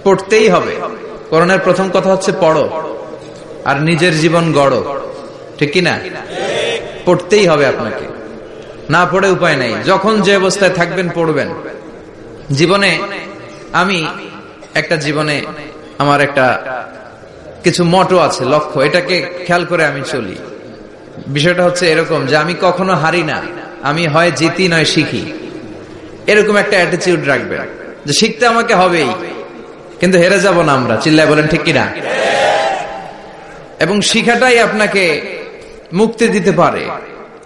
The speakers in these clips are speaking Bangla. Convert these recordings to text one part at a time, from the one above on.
পড়তেই হবে। কোরআনের প্রথম কথা হচ্ছে পড়ো আর নিজের জীবন গড়ো, ঠিক কিনা? পড়তেই হবে আপনাকে, না পড়ে উপায় নাই। যখন যে অবস্থায় থাকবেন পড়বেন। জীবনে আমার একটা কিছু মটো আছে, লক্ষ্য, এটাকে খেয়াল করে আমি চলি। বিষয়টা হচ্ছে এরকম যে আমি কখনো হারি না, আমি হয় জিতি নয় শিখি, এরকম একটা অ্যাটিটিউড রাখবেন যে শিখতে আমাকে হবেই, কিন্তু হেরে যাব না আমরা। চিল্লায় বলেন ঠিক কিনা? এবং শিখাটাই আপনাকে মুক্তি দিতে পারে।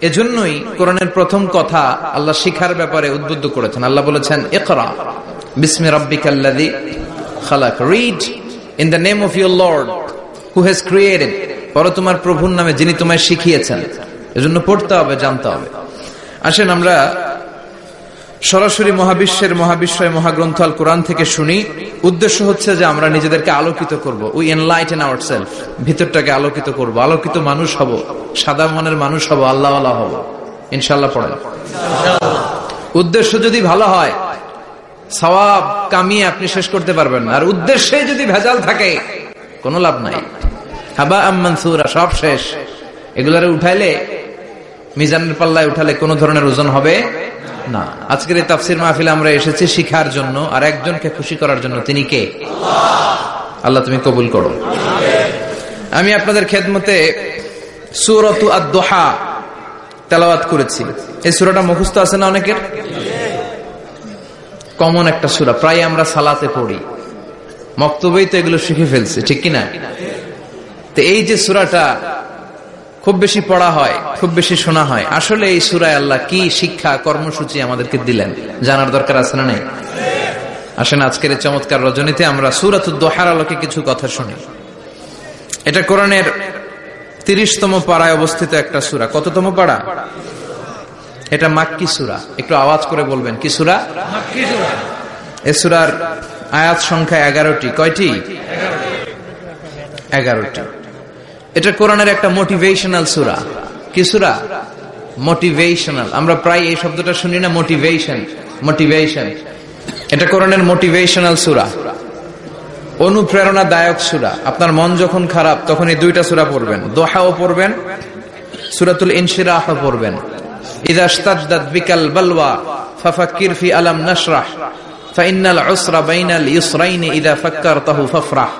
এজন্যই কোরআনের প্রথম কথা আল্লাহ শিখার ব্যাপারে উদ্বুদ্ধ করেছেন। আল্লাহ বলেছেন, ইকরা বিসমি রাব্বিকাল্লাযী খালাক, read in the name of your lord who has created, পড়ো তোমার প্রভুর নামে যিনি তোমায় শিখিয়েছেন। এজন্য পড়তে হবে, জানতে হবে। আসেন আমরা সরাসরি মহাবিশ্বয় মহাগ্রন্থ আল কোরআন থেকে শুনি। উদ্দেশ্য হচ্ছে যে আমরা নিজেদেরকে আলোকিত করব, উই এনলাইটেন আওয়ারসেলফ, ভিতরটাকে আলোকিত করব, আলোকিত মানুষ হব, সাদা মনের মানুষ হব, আল্লাহওয়ালা হব ইনশাআল্লাহ। পড়েন। উদ্দেশ্য যদি ভালো হয় সওয়াব কামিয়ে আপনি শেষ করতে পারবেন না, আর উদ্দেশ্যে যদি ভেজাল থাকে কোনো লাভ নাই। হাবা মানসুরা, সব শেষ। এগুলারে উঠাইলে, মিজানের পাল্লায় উঠালে কোনো ধরনের ওজন হবে না। আজকের এই তাফসীর মাহফিলে আমরা এসেছি শিখার জন্য আর একজনকে খুশি করার জন্য। তিনি কে? আল্লাহ তুমি কবুল করো। আমি আপনাদের খেদমতে সূরাতু আদ-দুহা তেলাওয়াত করেছি। এই সূরাটা মুখস্থ আছে না অনেকের? কমন একটা সূরা, প্রায় আমরা সালাতে পড়ি, মক্তবেই তো এগুলো শিখে ফেলছি, ঠিক কিনা? তো এই যে সূরাটা খুব বেশি পড়া হয়, খুব বেশি শোনা হয়, আসলে এই সূরায় আল্লাহ কি শিক্ষা কর্মসূচি আমাদেরকে দিলেন জানার দরকার আছে না নাই? আসেন আজকের এই চমৎকার রজনীতে আমরা সূরাতুদ দুহার আলোকে কিছু কথা শুনি। এটা কোরআনের 30তম পারায় অবস্থিত একটা সূরা। কততম পারা? এটা মাক্কি সূরা। একটু আওয়াজ করে বলবেন, কি সূরা? মাক্কি সূরা। এই সূরার আয়াত সংখ্যা 11টি। কয়টি? 11টি। এটা কোরআনের একটা মোটিভেশনাল সূরা। কি সূরা? মোটিভেশনাল। আমরা প্রায় এই শব্দটা শুনি না, মোটিভেশন। এটা কোরআনের মোটিভেশনাল সূরা, অনুপ্রেরণাদায়ক সূরা। আপনার মন যখন খারাপ তখন এই দুইটা সূরা পড়বেন, দোহাও পড়বেন, সূরাতুল ইনশিরাহ পড়বেন। ইযা ইশতাদ্দাত বিকাল বালওয়া ফাফাক্কির ফি আলাম নাশরাহ ফাইন্নাল উসরা বাইনাল ইউসরাইনি ইযা ফাক্কারতাহু ফাফরাহ।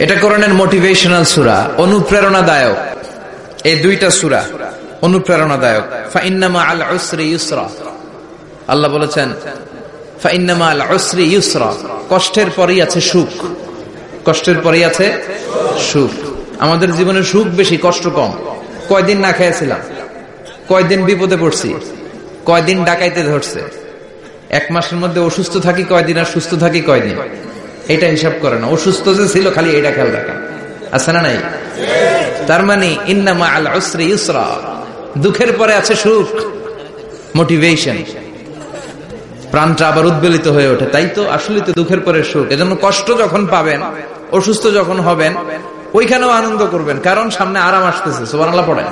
এটা কোরআনের মোটিভেশনাল সূরা, অনুপ্রেরণাদায়ক। এই দুইটা সূরা অনুপ্রেরণাদায়ক। ফাইন্নামা আল উসরি ইউসরা, আল্লাহ বলেছেন ফাইন্নামা আল উসরি ইউসরা, কষ্টের পরেই আছে সুখ, কষ্টের পরেই আছে সুখ। আমাদের জীবনে সুখ বেশি, কষ্ট কম। কয়দিন না খেয়েছিলাম, কয়দিন বিপদে পড়ছি, কয়দিন ডাকাইতে ধরছে, এক মাসের মধ্যে অসুস্থ থাকি কয়দিন আর সুস্থ থাকি কয়দিন, এটা হিসাব করে না। অসুস্থ যে ছিল খালি এটা খেয়াল রাখা, আছে না নাই? তার মানে ইন্নামা আল উসরি ইউসরা, দুঃখের পরে আছে সুখ, মোটিভেশন। প্রাণটা আবার উদ্বেলিত হয়ে ওঠে, তাই তো আসলে তো দুঃখের পরে সুখ। এজন্য কষ্ট যখন পাবেন, অসুস্থ যখন হবেন, ওইখানেও আনন্দ করবেন, কারণ সামনে আরাম আসতেছে। সুবহানাল্লাহ পড়েন।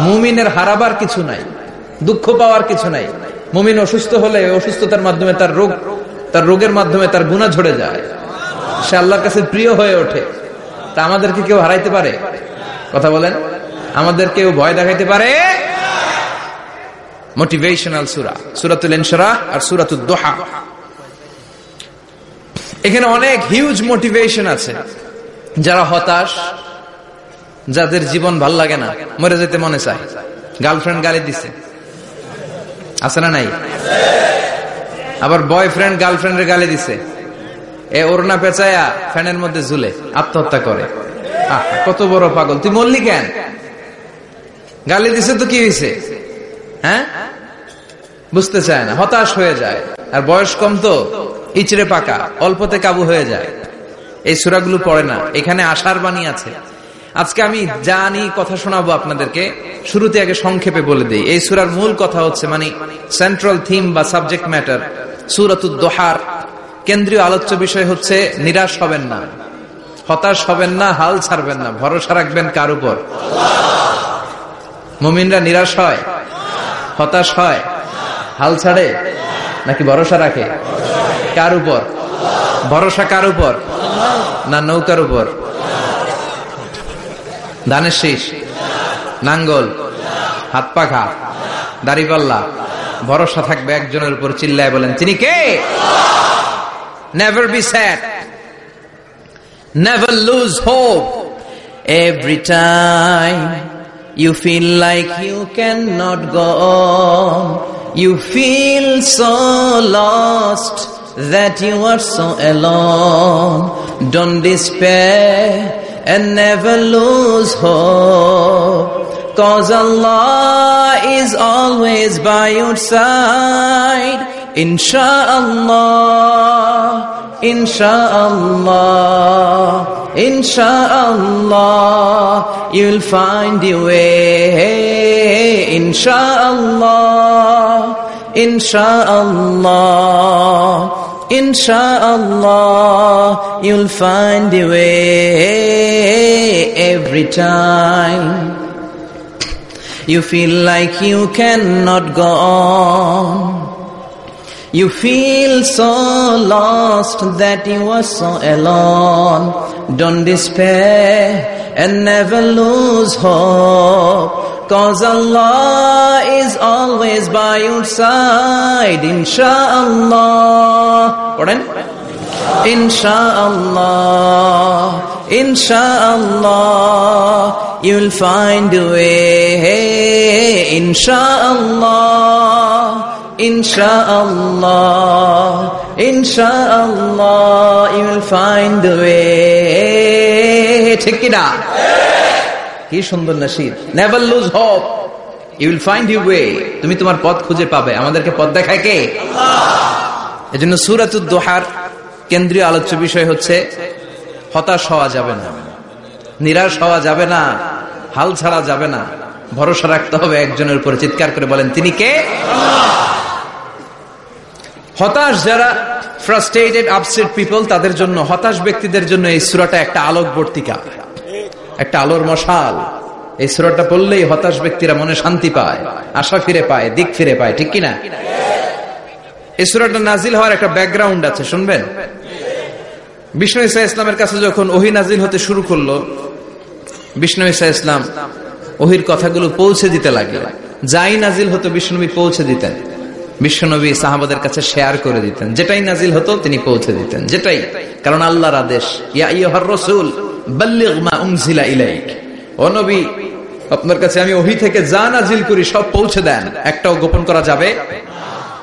মুমিনের হারাবার কিছু নাই, দুঃখ পাওয়ার কিছু নাই। মুমিন অসুস্থ হলে অসুস্থতার মাধ্যমে তার রোগের মাধ্যমে তার গুনাহ ঝরে যায়, সে আল্লাহর কাছে প্রিয় হয়ে ওঠে। তা আমাদেরকে কেউ হারাইতে পারে? কথা বলেন, আমাদের কেউ ভয় দেখাইতে পারে? মোটিভেশনাল সূরা, সূরাতুল ইনশিরাহ আর সূরাতুদ দুহা। এখানে অনেক হিউজ মোটিভেশন আছে। যারা হতাশ, যাদের জীবন ভাল লাগে না, মরে যেতে মনে চায়, গার্লফ্রেন্ড গালি দিছে, আছে না নাই? আবার বয়ফ্রেন্ড গার্লফ্রেন্ডের গালি দিছে, এ ওড়না পেঁচায়া ফ্যানের মধ্যে ঝুলে আত্মহত্যা করে। কত বড় পাগল, তুই মরলি কেন? গালি দিছে তো কি হয়েছে? হ্যাঁ, বুঝতে চায় না, হতাশ হয়ে যায়। আর বয়স কম তো ইচড়ে পাকা, অল্পতে কাবু হয়ে যায়। এই সূরাগুলো পড়ে না। এখানে আশার বাণী আছে। আজকে আমি জানি কথা শোনাবো আপনাদেরকে, শুরুতে আগে সংক্ষেপে বলে দেই। এই সূরার মূল কথা হচ্ছে, মানে সেন্ট্রাল থিম বা সাবজেক্ট ম্যাটার সূরাতুদ দুহার কেন্দ্রীয় আলোচ্য বিষয় হচ্ছে নিরাশ হবেন না, হতাশ হবেন না, হাল ছাড়বেন না। ভরসা রাখবেন কার উপর? মুমিনরা নিরাশ হয়, হতাশ হয়, হাল ছাড়ে নাকি ভরসা রাখে? কার উপর? ভরসা কার উপর? না নৌকার উপর? ধানের শীষ, নাঙ্গল, হাত পাখা, দাড়িপাল্লা, ভরসা থাকবে একজনের উপর। চিল্লায় বলেন তিনি কে? Never be sad, never lose hope. Every time you feel like you cannot go on, you feel so lost that you are so alone. Don't despair and never lose hope, 'cause Allah is always by your side. Insha'Allah, Insha'Allah, Insha'Allah, you'll find your way. Insha'Allah, Insha'Allah, Insha'Allah, you'll find your way. Every time you feel like you cannot go on, you feel so lost that you are so alone. Don't despair and never lose hope, 'cause Allah is always by your side. Insha'Allah, Insha'Allah, Insha'Allah, you'll find a way. Insha'Allah, Insha'Allah, Insha'Allah, you'll find a way. ঠিক কি না? কি সুন্দর নসিব। Never lose hope, you will find your way. তুমি তোমার পথ খুঁজে পাবে। আমাদেরকে পথ দেখায় কে? আল্লাহ। এজন্য সূরাতুদ দুহার কেন্দ্রীয় আলোচ্য বিষয় হচ্ছে হতাশ হওয়া যাবে না, নিরাশ হওয়া যাবে না, হাল ছাড়া যাবে না, ভরসা রাখতে হবে একজনের উপর। চিৎকার করে বলেন তিনি কে? হতাশ যারা, ফ্রাস্ট্রেটেড আপসেট পিপল, তাদের জন্য, হতাশ ব্যক্তিদের জন্য এই সূরাটা একটা আলোকবর্তিকা, একটা আলোর মশাল। এই সূরাটা পড়লেই হতাশ ব্যক্তিরা মনে শান্তি পায়, আশা ফিরে পায়, দিক ফিরে পায়। ঠিক কিনা? এই সূরাটা নাজিল হওয়ার একটা ব্যাকগ্রাউন্ড আছে, শুনবেন। বিষ্ণু ঈসা ইসলামের কাছে যখন ওহী নাজিল হতে শুরু করলো, বিষ্ণু ঈসা ইসলাম ওহীর কথাগুলো পৌঁছে দিতে লাগলেন। যাই নাজিল হতো বিষ্ণুনবী পৌঁছে দিতেন। বিশ্বনবী সাহাবাদের কাছে শেয়ার করে দিতেন, যেটাই নাজিল হতো তিনি পৌঁছে দিতেন, যেটাই, কারণ আল্লাহর আদেশ। ইয়া আইয়ুহার রাসূল বাল্লিগ মা উনজিলা ইলাইক, ও নবী আপনার কাছে আমি ওহী থেকে যা নাজিল করি সব পৌঁছে দেন, একটাও গোপন করা যাবে।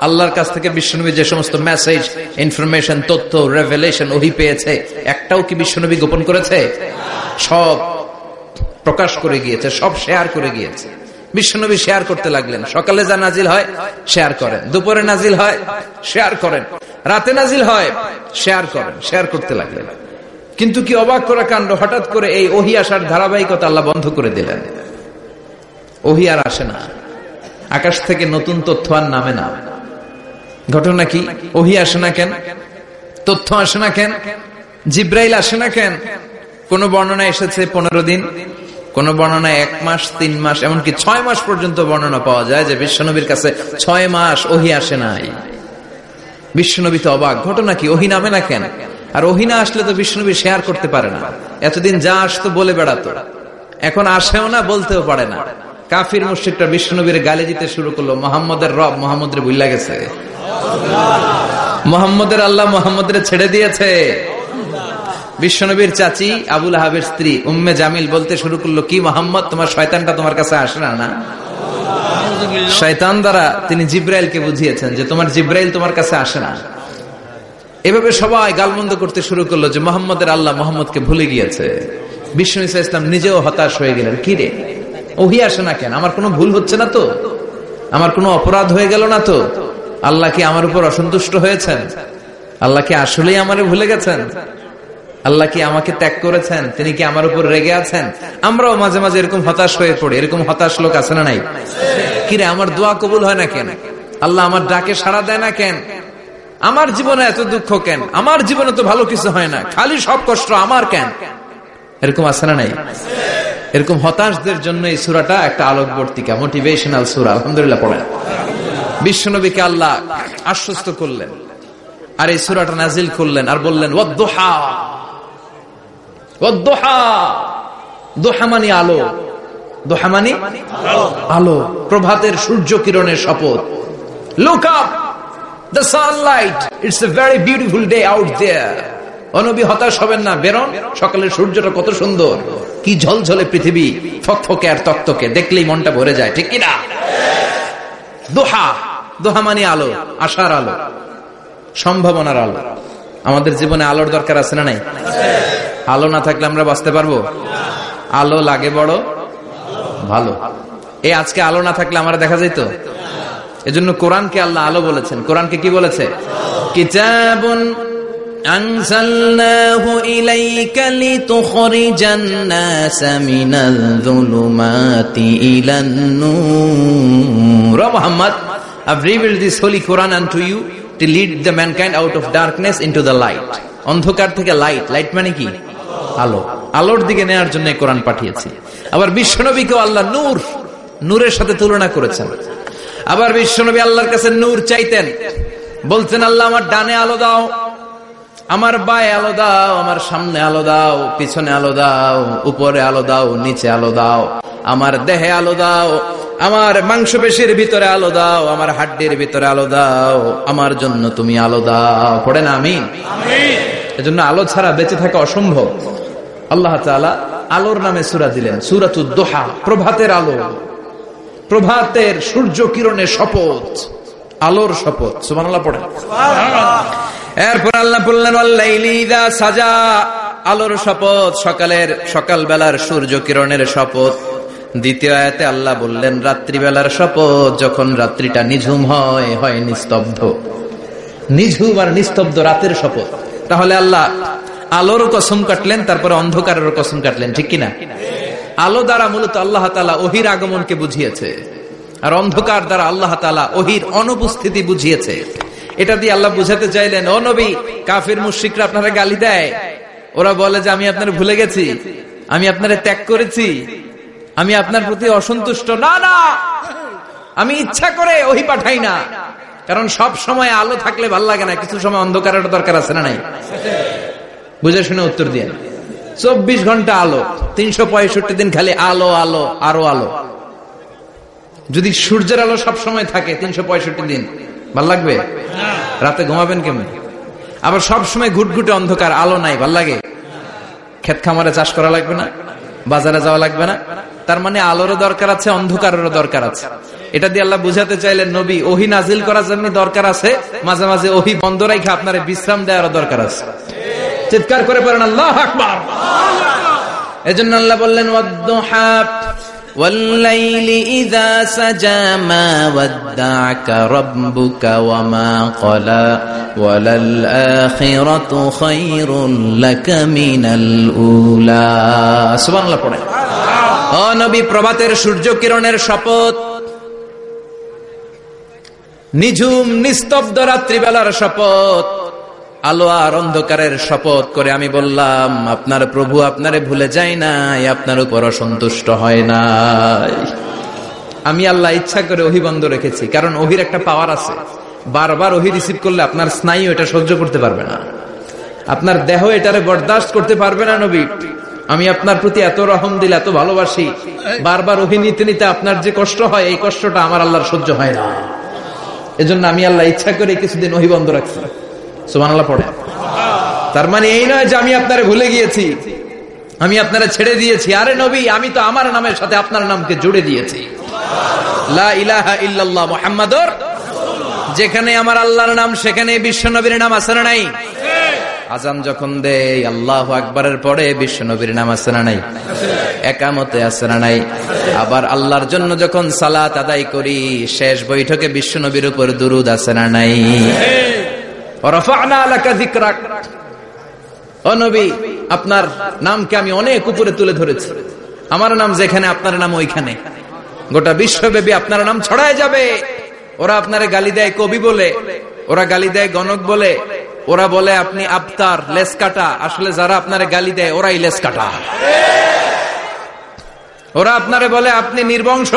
আল্লাহর কাছ থেকে বিশ্বনবী যে সমস্ত মেসেজ, ইনফরমেশন, তথ্য, রেভেলেশন ওহী পেয়েছে, একটাও কি বিশ্বনবী গোপন করেছে? সব প্রকাশ করে গিয়েছে, সব শেয়ার করে গিয়েছে। বিশ্বনবী শেয়ার করতে লাগলেন। সকালে যা নাজিল হয় শেয়ার করেন, দুপুরে নাজিল হয় শেয়ার করেন, রাতে নাজিল হয় শেয়ার করেন, শেয়ার করতে লাগলেন। কিন্তু কি অবাক করা কাণ্ড, হঠাৎ করে এই ওহী আসার ধারাবাহিকতা আল্লাহ বন্ধ করে দিলেন। ওহী আর আসে না, আকাশ থেকে নতুন তথ্য আর নামে না। ঘটনা কি? ওহী আসে না কেন? তথ্য আসে না কেন? জিব্রাইল আসে না কেন? কোন বর্ণনা এসেছে 15 দিন, কোন বর্ণনায় 1 মাস, 3 মাস, এমনকি 6 মাস পর্যন্ত বর্ণনা পাওয়া যায় যে বিশ্বনবীর কাছে 6 মাস ওহী আসে নাই। বিশ্বনবী তো অবাক, ঘটনা কি? ওহী নামে না কেন? আর ওহী না আসলে তো বিশ্বনবী শেয়ার করতে পারে না। এতদিন যা আসতো বলে বেড়াতো, এখন আসেও না, বলতেও পারে না। কাফির মুশরিকরা বিশ্বনবীর গালি দিতে শুরু করলো, মুহাম্মদের রব মুহাম্মদরে ভুইলা গেছে, মুহাম্মদের আল্লাহ মুহাম্মদরে ছেড়ে দিয়েছে। বিশ্বনবীর চাচি আবু লাহাবের স্ত্রী উম্মে জামিল বলতে শুরু করলো, কি মুহাম্মদ, তোমার শয়তানটা তোমার কাছে আসে না? না, শয়তান দ্বারা তিনি জিব্রাইলকে বুঝিয়েছেন যে তোমার জিব্রাইল তোমার কাছে আসে না। এভাবে সবাই গালমন্দ করতে শুরু করলো যে মুহাম্মদের আল্লাহ মুহাম্মদকে ভুলে গিয়েছে। বিষ্ণু ঈসা ইসলাম নিজেও হতাশ হয়ে গেলেন। কি রে, ওহী আসে না কেন? আমার কোনো ভুল হচ্ছে না তো? আমার কোনো অপরাধ হয়ে গেল না তো? আল্লাহ কি আমার উপর অসন্তুষ্ট হয়েছেন? আল্লাহ কি আসলেই আমারে ভুলে গেছেন? আল্লাহ কি আমাকে ত্যাগ করেছেন? তিনি কি আমার উপর রেগে আছেন? আমরাও মাঝে মাঝে এরকম হতাশ হয়ে পড়ি। এরকম হতাশ লোক আছে না নাই? কিরে, আমার দোয়া কবুল হয় না কেন? আল্লাহ আমার ডাকে সাড়া দেয় না কেন? আমার জীবনে এত দুঃখ কেন? আমার জীবনে তো ভালো কিছু হয় না, খালি সব কষ্ট আমার কেন? এরকম আছে না নাই? এরকম হতাশদের জন্য এই সূরাটা একটা আলোকবর্তিকা, মোটিভেশনাল সূরা। আলহামদুলিল্লাহ পড়েন। বিশ্বনবীকে আল্লাহ আশ্বস্ত করলেন আর এই সূরাটা নাজিল করলেন আর বললেন ওয়াদ-দুহা, ওয়াদ-দুহা, দুহা মানে আলো, দুহা মানে আলো, প্রভাতের সূর্য কিরণের শপথ। Look up, the sunlight, it's a very beautiful day out there. ও নবী, হতাশ হবেন না, বেরোন, সকালের সূর্যটা কত সুন্দর, কি ঝলঝলে পৃথিবী, ফকফকে আর তকতকে, দেখলেই মনটা ভরে যায়, ঠিক কিনা? দুহা, দুহা মানে আলো, আশার আলো, সম্ভাবনার আলো। আমাদের জীবনে আলোর দরকার আছে না নাই? আলো না থাকলে আমরা বাঁচতে পারবো? আলো লাগে বড় ভালো। এই আজকে আলো না থাকলে আমরা দেখা যেত। এজন্য কোরআনকে আল্লাহ আলো বলেছেন। কোরআনকে কি বলেছে? কিতাবুন আনজালনাহু ইলাইকা লিতুখরিজান নাসা মিনাল যুলুমাতি ইলান নূর। Muhammad, I've revealed this holy Quran unto you to lead the mankind out of darkness into the light. অন্ধকার থেকে লাইট, লাইট মানে কি? আলো, আলোর দিকে নেয়ার জন্য কোরআন পাঠিয়েছি। আবার বিশ্বনবীকেও আল্লাহ নূর, নূরের সাথে তুলনা করেছেন। আবার বিশ্বনবী আল্লাহর কাছে নূর চাইতেন, বলতেন আল্লাহ আমার ডানে আলো দাও, আমার বায়ে আলো দাও, আমার সামনে আলো দাও, পিছনে আলো দাও, উপরে আলো দাও, নিচে আলো দাও, আমার দেহে আলো দাও, আমার মাংসপেশির ভিতরে আলো দাও, আমার হাড্ডির ভিতরে আলো দাও, আমার জন্য তুমি আলো দাও। পড়েন আমিন। এজন্য আলো ছাড়া বেঁচে থাকা অসম্ভব। আল্লাহ তাআলা আলোর নামে সূরা দিলেন, সূরাতুদ দুহা, প্রভাতের আলো, প্রভাতের সূর্য কিরণের শপথ, আলোর শপথ। সুবহানাল্লাহ পড়েন। এরপর আল্লাহ বললেন ওয়াল্লাইলি ইযা সাজা, আলোর শপথ, সকালের, সকালবেলার সূর্য কিরণের শপথ। দ্বিতীয় আয়াতে আল্লাহ বললেন রাত্রিবেলার শপথ, যখন রাত্রিটা নিঝুম হয়, হয় নিস্তব্ধ, নিঝুম আর নিস্তব্ধ রাতের শপথ। তাহলে আল্লাহ আলোর কসম কাটলেন, তারপরে অন্ধকারের কসম কাটলেন, ঠিক কিনা? আলো দ্বারা মূলত আল্লাহ তাআলা ওহীর আগমনকে বুঝিয়েছে, আর অন্ধকার দ্বারা আল্লাহ তাআলা ওহীর অনুপস্থিতি বুঝিয়েছে। এটা দিয়ে আল্লাহ বুঝাতে চাইলেন, ও নবী, কাফির মুশরিকরা আপনারা গালি দেয়, ওরা বলে যে আমি আপনার ভুলে গেছি, আমি আপনারে ত্যাগ করেছি, আমি আপনার প্রতি অসন্তুষ্ট। না না, আমি ইচ্ছা করে ওহী পাঠাই না, কারণ সব সময় আলো থাকলে ভাল লাগে না, কিছু সময় অন্ধকারের দরকার আছে না নাই? বুঝে শুনে উত্তর দিয়ে। 24 ঘন্টা আলো, 365 দিন খালি আলো, আলো, আরো আলো। যদি সূর্যের আলো সব সময় থাকে 365 দিন, ভাল লাগবে? রাতে ঘুমাবেন কেমন? আবার সব সময় ঘুটঘুটে অন্ধকার, আলো নাই, ভাল লাগে? ক্ষেত খামারে চাষ করা লাগবে না, বাজারে যাওয়া লাগবে না। তার মানে আলোরও দরকার আছে, অন্ধকারেরও দরকার আছে। এটা দিয়ে আল্লাহ বুঝাতে চাইলেন, নবী, ওহী নাজিল করার জন্য দরকার আছে, মাঝে মাঝে ওহী বন্ধ রাখা আপনার বিশ্রাম দেওয়ারও দরকার আছে। চিৎকার করে পড়েন আল্লাহু আকবার। এজন্য আল্লাহ বললেন ওয়াদ-দুহা ওয়াল-লাইলি ইযা সাজা মা ওয়াদ্দা'কা রাব্বুকা ওয়া মা ক্বালা ওয়ালাল আখিরাতু খায়রুল লাকা মিনাল উলা। সুবহানাল্লাহ পড়েন। ও নবী, প্রভাতের সূর্য কিরণের শপথ, নিঝুম নিস্তব্ধ রাত্রিবেলার শপথ, আলো আর অন্ধকারের শপথ করে আমি বললাম, আপনার প্রভু আপনারে ভুলে যায় নাই, আপনার উপর অসন্তুষ্ট হয় নাই। আমি আল্লাহ ইচ্ছা করে ওহী বন্ধ রেখেছি, কারণ ওহীর একটা পাওয়ার আছে। বারবার ওহী রিসিভ করলে আপনার স্নায়ু এটা সহ্য করতে পারবে না, আপনার দেহ এটারে বরদাস্ত করতে পারবে না। নবী, আমি আপনার প্রতি এত রহম দিল, এত ভালোবাসি, বারবার ওহী নিতে নিতে আপনার যে কষ্ট হয়, এই কষ্টটা আমার আল্লাহর সহ্য হয় না। এজন্য আমি আল্লাহ ইচ্ছা করে কিছুদিন ওহী বন্ধ রাখছি। সুবহানাল্লাহ পড়ে। তার মানে এই নয় যে আমি আপনারে ভুলে গিয়েছি, আমি আপনারে ছেড়ে দিয়েছি। আরে নবী, আমি তো আমার নামের সাথে আপনার নামকে জুড়ে দিয়েছি। লা ইলাহা ইল্লাল্লাহ মুহাম্মাদুর রাসূলুল্লাহ। যেখানে আমার আল্লাহর নাম, সেখানে বিশ্ব নবীর নাম আছে না নাই? আজান যখন দেই আল্লাহু আকবারের পরে বিশ্ব নবীর নাম আছে না নাই? একামতে আছে না নাই? আবার আল্লাহর জন্য যখন সালাত আদায় করি, শেষ বৈঠকে বিশ্ব নবীর উপর দুরূদ আছে না নাই? রাফা'না লাকা যিকরাক। ও নবী, আপনার নামকে আমি অনেক উপরে তুলে ধরেছি। আমার নাম যেখানে, আপনার নাম ওইখানে। গোটা বিশ্বব্যাপী আপনার নাম ছড়ায় যাবে। ওরা আপনারে গালি দেয় কবি বলে, ওরা গালি দেয় গণক বলে, ওরা বলে আপনি আবতার, লেস কাটা। আসলে যারা আপনারে গালি দেয় ওরাই লেস কাটা। ওরা আপনারে বলে আপনি নির্বংশ,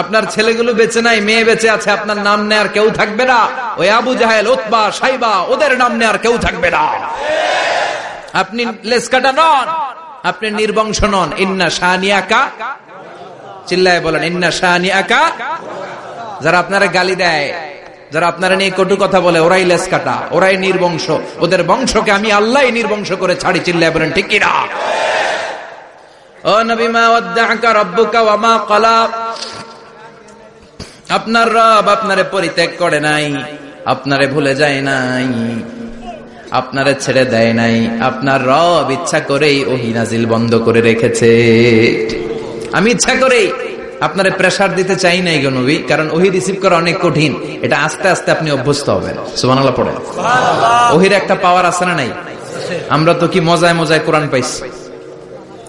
আপনার ছেলেগুলো বেঁচে নাই, মেয়ে বেঁচে আছে, আপনার নাম নেয়ার কেউ থাকবে না। ওই আবু জাহেল, উতবা, সাইবা, ওদের নাম নেয়ার কেউ থাকবে না। আপনি লেসকাটা নন, আপনি নির্বংশ নন। ইন্না শানিয়াকা, চিল্লায় বলেন ইন্না শানিয়াকা। যারা আপনারা গালি দেয়, যারা আপনারা নিয়ে কটু কথা বলে, ওরাই লেস কাটা, ওরাই নির্বংশ। ওদের বংশকে আমি আল্লাহ নির্বংশ করে ছাড়ি। চিল্লায় বলেন ঠিক কিনা? ও নবী, মা ওয়াদ্দাআকা রাব্বুকা ওয়া মা ক্বালা। আপনার রব আপনারে পরিত্যাগ করে নাই, আপনারে ভুলে যায় নাই, আপনারে ছেড়ে দেয় নাই। আপনার রব ইচ্ছা করেই ওহী নাজিল বন্ধ করে রেখেছে। আমি ইচ্ছা করেই আপনারে প্রেসার দিতে চাই নাই গো নবী, কারণ ওহী রিসিভ করা অনেক কঠিন। এটা আস্তে আস্তে আপনি অভ্যস্ত হবেন। সুবহানাল্লাহ পড়েন। ওহীর একটা পাওয়ার আছে না নাই? আমরা তো কি মজায় মজায় কোরআন পাইছি।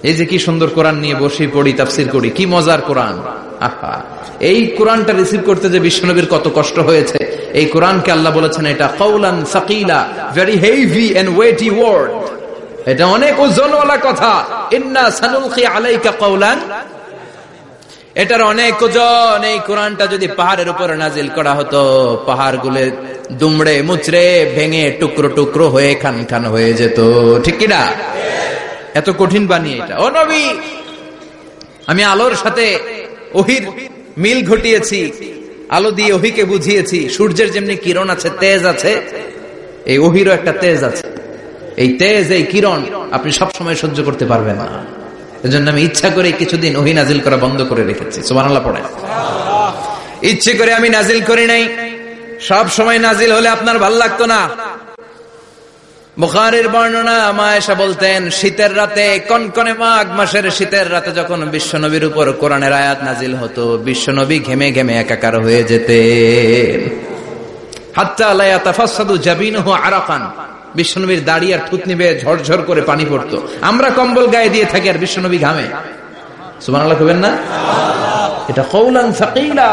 এই যে কি সুন্দর কোরআন নিয়ে বসি, পড়ি, তাফসীর করি, কি মজার কোরআন। আহা, এই কোরআনটা রিসিভ করতে যে বিশ্বনবীর কত কষ্ট হয়েছে। এই কোরআনকে আল্লাহ বলেছেন এটা কাউলান সাকিলা, very heavy and weighty word. এটা অনেক ওজনওয়ালা কথা। ইন্না সানুলকি আলাইকা কাউলান, এটার অনেক ওজন। এই কোরআনটা যদি পাহাড়ের উপরে নাজিল করা হতো, পাহাড়গুলো দুমড়ে মুচড়ে ভেঙে টুকরো টুকরো হয়ে খান খান হয়ে যেত। ঠিক কিনা? এত কঠিন বানিয়ে এটা। ও নবী, আমি আলোর সাথে ওহীর মিল ঘটিয়েছি, আলো দিয়ে ওহীকে বুঝিয়েছি। সূর্যের যেমনি কিরণ আছে, তেজ আছে, এই ওহীরও একটা তেজ আছে। এই তেজ, এই কিরণ আপনি সবসময় সহ্য করতে পারবেন না। এজন্য আমি ইচ্ছা করে কিছুদিন ওহী নাজিল করা বন্ধ করে রেখেছি। সুবহানাল্লাহ পড়েন। ইচ্ছে করে আমি নাজিল করি নাই। সব সময় নাজিল হলে আপনার ভাল লাগতো না। বুখারীর বর্ণনা, মা আয়েশা বলতেন, শীতের রাতে, কনকনে মাঘ মাসের শীতের রাতে যখন বিশ্বনবীর উপর কোরআনের আয়াত নাজিল হতো, বিশ্বনবী ঘেমে ঘেমে একাকার হয়ে যেতেন। হাত্তা লা ইয়াতাফাসসাদু জাবিনুহু আরাকান, বিশ্বনবীর দাড়ি আর থুতনি বেয়ে ঝরঝর করে পানি পড়তো। আমরা কম্বল গায়ে দিয়ে থাকি আর বিশ্বনবী ঘামে। সুবহানাল্লাহ কইবেন না? এটা কাউলান সাকিলা,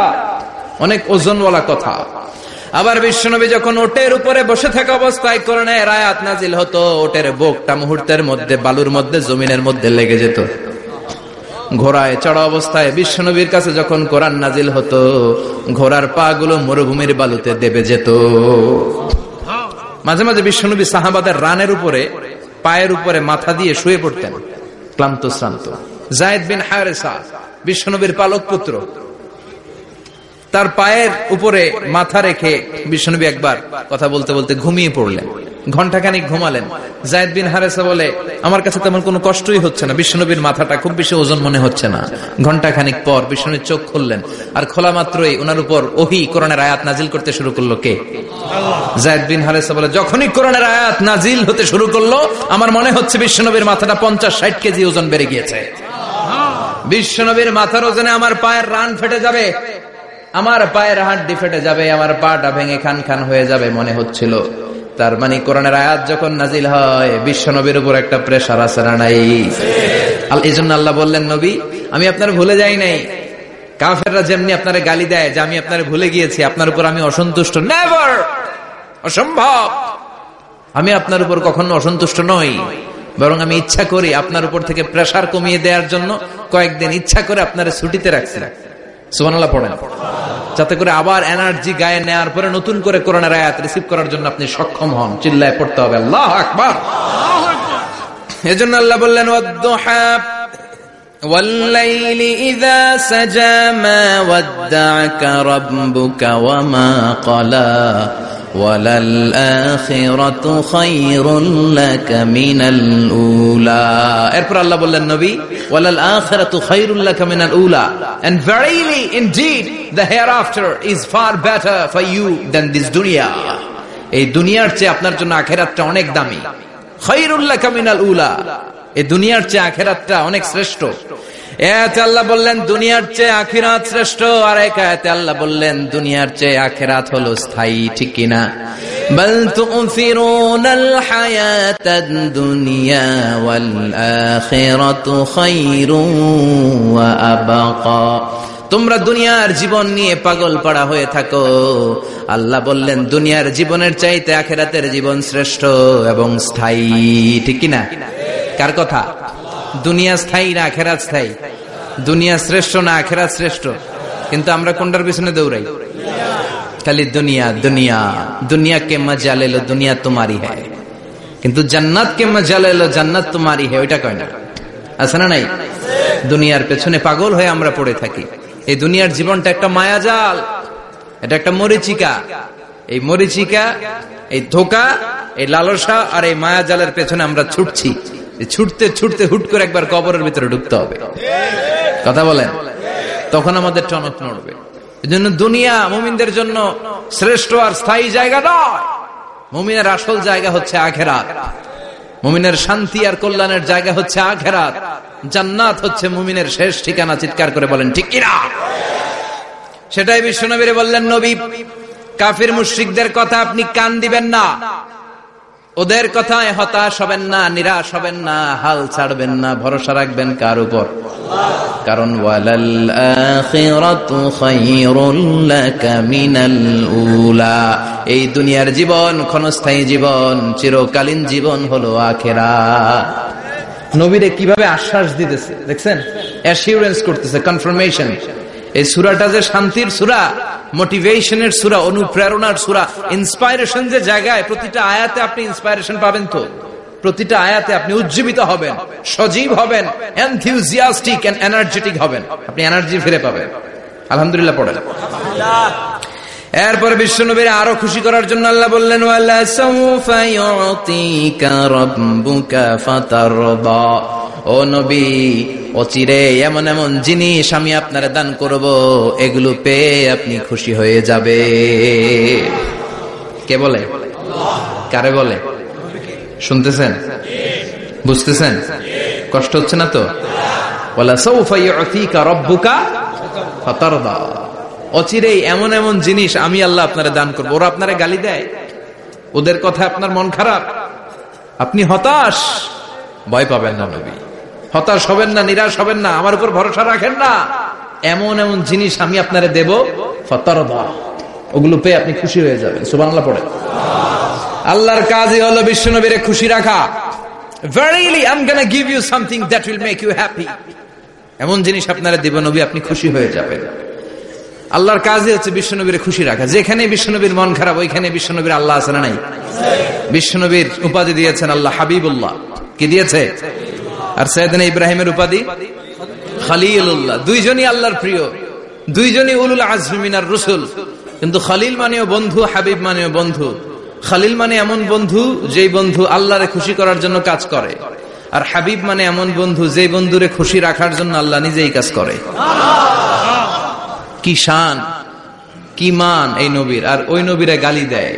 অনেক ওজনওয়ালা কথা। আবার বিশ্বনবী যখন ওটের উপরে বসে থাকা অবস্থায় কোরআনের আয়াত নাজিল হতো, ওটের বুকটা মুহূর্তের মধ্যে বালুর মধ্যে, জমিনের মধ্যে লেগে যেত। ঘোড়ায় চড়া অবস্থায় বিশ্বনবীর কাছে যখন কোরআন নাজিল হতো, ঘোড়ার পা গুলো মরুভূমির বালুতে দেবে যেত। মাঝে মাঝে বিশ্বনবী সাহাবাদের রানের উপরে, পায়ের উপরে মাথা দিয়ে শুয়ে পড়তেন, ক্লান্ত শ্রান্ত। যায়েদ বিন হারেসা, বিশ্বনবীর পালক পুত্র, তার পায়ের উপরে মাথা রেখে বিশ্বনবী একবার কথা বলতে বলতে ঘুমিয়ে পড়লেন। ঘন্টাখানিক ঘুমালেন। যায়েদ বিন হারেসা বলে, আমার কাছে তেমন কোনো কষ্টই হচ্ছে না, বিশ্বনবীর মাথাটা খুব বেশি ওজন মনে হচ্ছে না। ঘন্টাখানিক পর বিশ্বনবীর চোখ খুললেন, আর খোলা মাত্রই ওনার উপর ওহী কোরআনের আয়াত নাজিল করতে শুরু করলো। কে? যায়েদ বিন হারেসা বলে, যখনই কোরআনের আয়াত নাজিল হতে শুরু করলো, আমার মনে হচ্ছে বিশ্বনবীর মাথাটা 50-60 কেজি ওজন বেড়ে গিয়েছে। বিশ্বনবীর মাথার ওজনে আমার পায়ের রান ফেটে যাবে, আমার পায়ের হাড্ডি ফেটে যাবে, আমার পাটা ভেঙে খান খান হয়ে যাবে মনে হচ্ছিল। তার মানে কোরআনের আয়াত যখন নাজিল হয়, বিশ্বনবীর উপর একটা প্রেসার আছে না নাই? এই জন্য আল্লাহ বললেন, নবী আমি আপনার ভুলে যাই নাই। কাফেররা যেমনি আপনারে গালি দেয় যে আমি আপনারে ভুলে গিয়েছি, আপনার উপর আমি অসন্তুষ্ট, নেভার, অসম্ভব। আমি আপনার উপর কখনো অসন্তুষ্ট নই, বরং আমি ইচ্ছা করি আপনার উপর থেকে প্রেসার কমিয়ে দেওয়ার জন্য কয়েকদিন ইচ্ছা করে আপনারে ছুটিতে রাখছি। সুবহানাল্লাহ পড়েন, যাতে করে আবার এনার্জি গায়ে নেওয়ার পরে নতুন করে কোরআনের আয়াত রিসিভ করার জন্য আপনি সক্ষম হন। চিল্লায় পড়তে হবে আল্লাহু আকবার। এজন্য আল্লাহ বললেন, ওয়াদ-দুহা ওয়াল-লাইলি ইযা সাজা মা ওয়াদ্দা'আকা রাব্বুকা ওয়া মা ক্বালা ওয়ালাল আখিরাতু খায়রুল লাকা মিনাল উলা। এরপর আল্লাহ বললেন, নবী ওয়ালাল আখিরাতু খায়রুল লাকা মিনাল উলা, and verily indeed the hereafter is far better for you than this dunya. এই দুনিয়ার চেয়ে আপনার জন্য আখিরাতটা অনেক দামি। খায়রুল লাকা মিনাল উলা, এই দুনিয়ার চেয়ে আখিরাতটা অনেক শ্রেষ্ঠ। এতে আল্লাহ বললেন দুনিয়ার চেয়ে আখিরাত শ্রেষ্ঠ, আর এক আয়াতে আল্লাহ বললেন দুনিয়ার চেয়ে আখিরাত হলো স্থায়ী। ঠিক কিনা? বাল তু'থিরুনাল হায়াতাদ দুনিয়া ওয়াল আখিরাতু খায়রুন ওয়া আবকা। তোমরা দুনিয়ার জীবন নিয়ে পাগল পাড়া হয়ে থাকো, আল্লাহ বললেন দুনিয়ার জীবনের চাইতে আখিরাতের জীবন শ্রেষ্ঠ এবং স্থায়ী। ঠিক কিনা? কার কথা? দুনিয়া স্থায়ী না আখিরাত স্থায়ী? দুনিয়া শ্রেষ্ঠ না আখিরাত শ্রেষ্ঠ? কিন্তু আমরা কোনটার পিছনে দৌড়াই? খালি দুনিয়া দুনিয়া, দুনিয়া কে মজা লে লো, দুনিয়া তোমারি হ্যায়। কিন্তু জান্নাত কে মজা লে লো, জান্নাত তোমারি হ্যায়, ওইটা কয় না। আছে না নাই? দুনিয়ার পেছনে পাগল হয়ে আমরা পড়ে থাকি। এই দুনিয়ার জীবনটা একটা মায়াজাল, এটা একটা মরিচিকা। এই মরিচিকা, এই ধোঁকা, এই লালসা আর এই মায়াজালের পেছনে আমরা ছুটছি। ছুটতে ছুটতে হুট করে একবার কবরের ভিতরে ঢুকতে হবে। কথা বলেন, তখন আমাদের টনক নড়বে। এই জন্য দুনিয়া মুমিনদের জন্য শ্রেষ্ঠ আর স্থায়ী জায়গা নয়। মুমিনের আসল জায়গা হচ্ছে আখিরাত। মুমিনের শান্তি আর কল্যাণের জায়গা হচ্ছে আখিরাত। জান্নাত হচ্ছে মুমিনের শেষ ঠিকানা। চিৎকার করে বলেন ঠিক কিনা? সেটাই বিশ্বনবী বললেন, নবী কাফির মুশরিকদের কথা আপনি কান দিবেন না, ওদের কথায় হতাশ হবেন না, নিরাশ হবেন না, হাল ছাড়বেন না, ভরসা রাখবেন কার উপর? কারণ ওয়ালাল আখিরাতু খায়রুল লাকা মিনাল উলা, এই দুনিয়ার জীবন ক্ষণস্থায়ী জীবন, চিরকালীন জীবন হলো আখিরাত। নবীরে কিভাবে আশ্বাস দিতেছে দেখছেন, অ্যাসিউরেন্স করতেছে, কনফার্মেশন। এই সূরাটা যে শান্তির সূরা, মোটিভেশনের সূরা, অনুপ্রেরণার সূরা, ইন্সপাইরেশন যে জায়গায়, প্রতিটা আয়াতে আপনি ইন্সপাইরেশন পাবেন। তো প্রতিটা আয়াতে আপনি উজ্জীবিত হবেন, সজীব হবেন, এনথিউজিয়াস্টিক এন্ড এনার্জেটিক হবেন, আপনি এনার্জি ফিরে পাবেন। আলহামদুলিল্লাহ পড়েন। এরপর বিশ্বনবীর আরো খুশি করার জন্য আল্লাহ বললেন, ওয়ালা সাউফা ইউতিকা রাব্বুকা ফাতারদা, ও নবী অচিরে এমন এমন জিনিস আমি আপনারে দান করব, এগুলো পেয়ে আপনি খুশি হয়ে যাবে। কে বলে? কারে বলে? শুনতেছেন? বুঝতেছেন? কষ্ট হচ্ছে না তো? ওয়ালা সাউফা ইউতিকা রাব্বুকা ফাতারদা, অচিরেই এমন এমন জিনিস আমি আল্লাহ আপনারে দান করবো। ওরা আপনারে গালি দেয়, ওদের কথা আপনার মন খারাপ, আপনি হতাশ, ভয় পাবেন না নবী, হতাশ হবেন না, নিরাশ হবেন না, আমার উপর ভরসা রাখেন না। এমন এমন জিনিস আমি আপনারে দেব, ফাতারদা, ওগুলো পেয়ে আপনি খুশি হয়ে যাবেন। সুবহানাল্লাহ পড়ে। আল্লাহর কাজই হলো বিশ্বনবীরে খুশি রাখা। Verily I'm gonna give you something that will make you happy, এমন জিনিস আপনারা দেব নবী, আপনি খুশি হয়ে যাবেন। আল্লাহর কাজই হচ্ছে বিশ্বনবীরে খুশি রাখা। যেখানে বিশ্বনবীর মন খারাপ, ওইখানে বিশ্বনবীর আল্লাহ আছে না নাই? বিশ্বনবীর উপাধি দিয়েছেন আল্লাহ হাবিবুল্লাহ। কি দিয়েছে? আর সাইয়েদনা ইব্রাহিমের উপাধি খলিলুল্লাহ। দুইজনই আল্লাহর প্রিয়, দুইজনই উলুল আজমি মিনার রাসূল। কিন্তু খলিল মানেও বন্ধু, হাবিব মানেও বন্ধু। খলিল মানে এমন বন্ধু যেই বন্ধু আল্লাহরে খুশি করার জন্য কাজ করে, আর হাবিব মানে এমন বন্ধু যেই বন্ধুরে খুশি রাখার জন্য আল্লাহ নিজেই কাজ করে। কি শান, কি মান এই নবীর, আর ওই নবীরে গালি দেয়।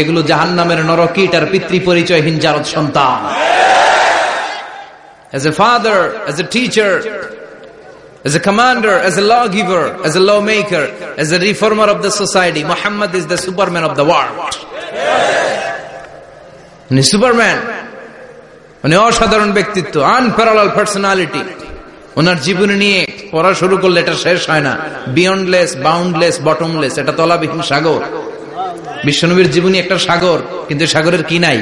এগুলো জাহান্নামের নরকীট আর পিতৃ পরিচয়হীন জারদ সন্তান। As a father, as a teacher, as a commander, as a lawgiver, as a lawmaker, as a reformer of the society, Muhammad is the Superman of the world. উনি সুপারম্যান, উনি অসাধারণ ব্যক্তিত্ব, আনপ্যারালাল পার্সোনালিটি। ওনার জীবনী নিয়ে পড়া শুরু করলে এটা শেষ হয় না। বিয়ন্ডলেস, বাউন্ডলেস, বটমলেস, এটা তলাবিহীন সাগর। বিশ্বনবীর জীবনী একটা সাগর, কিন্তু সাগরের কি নাই?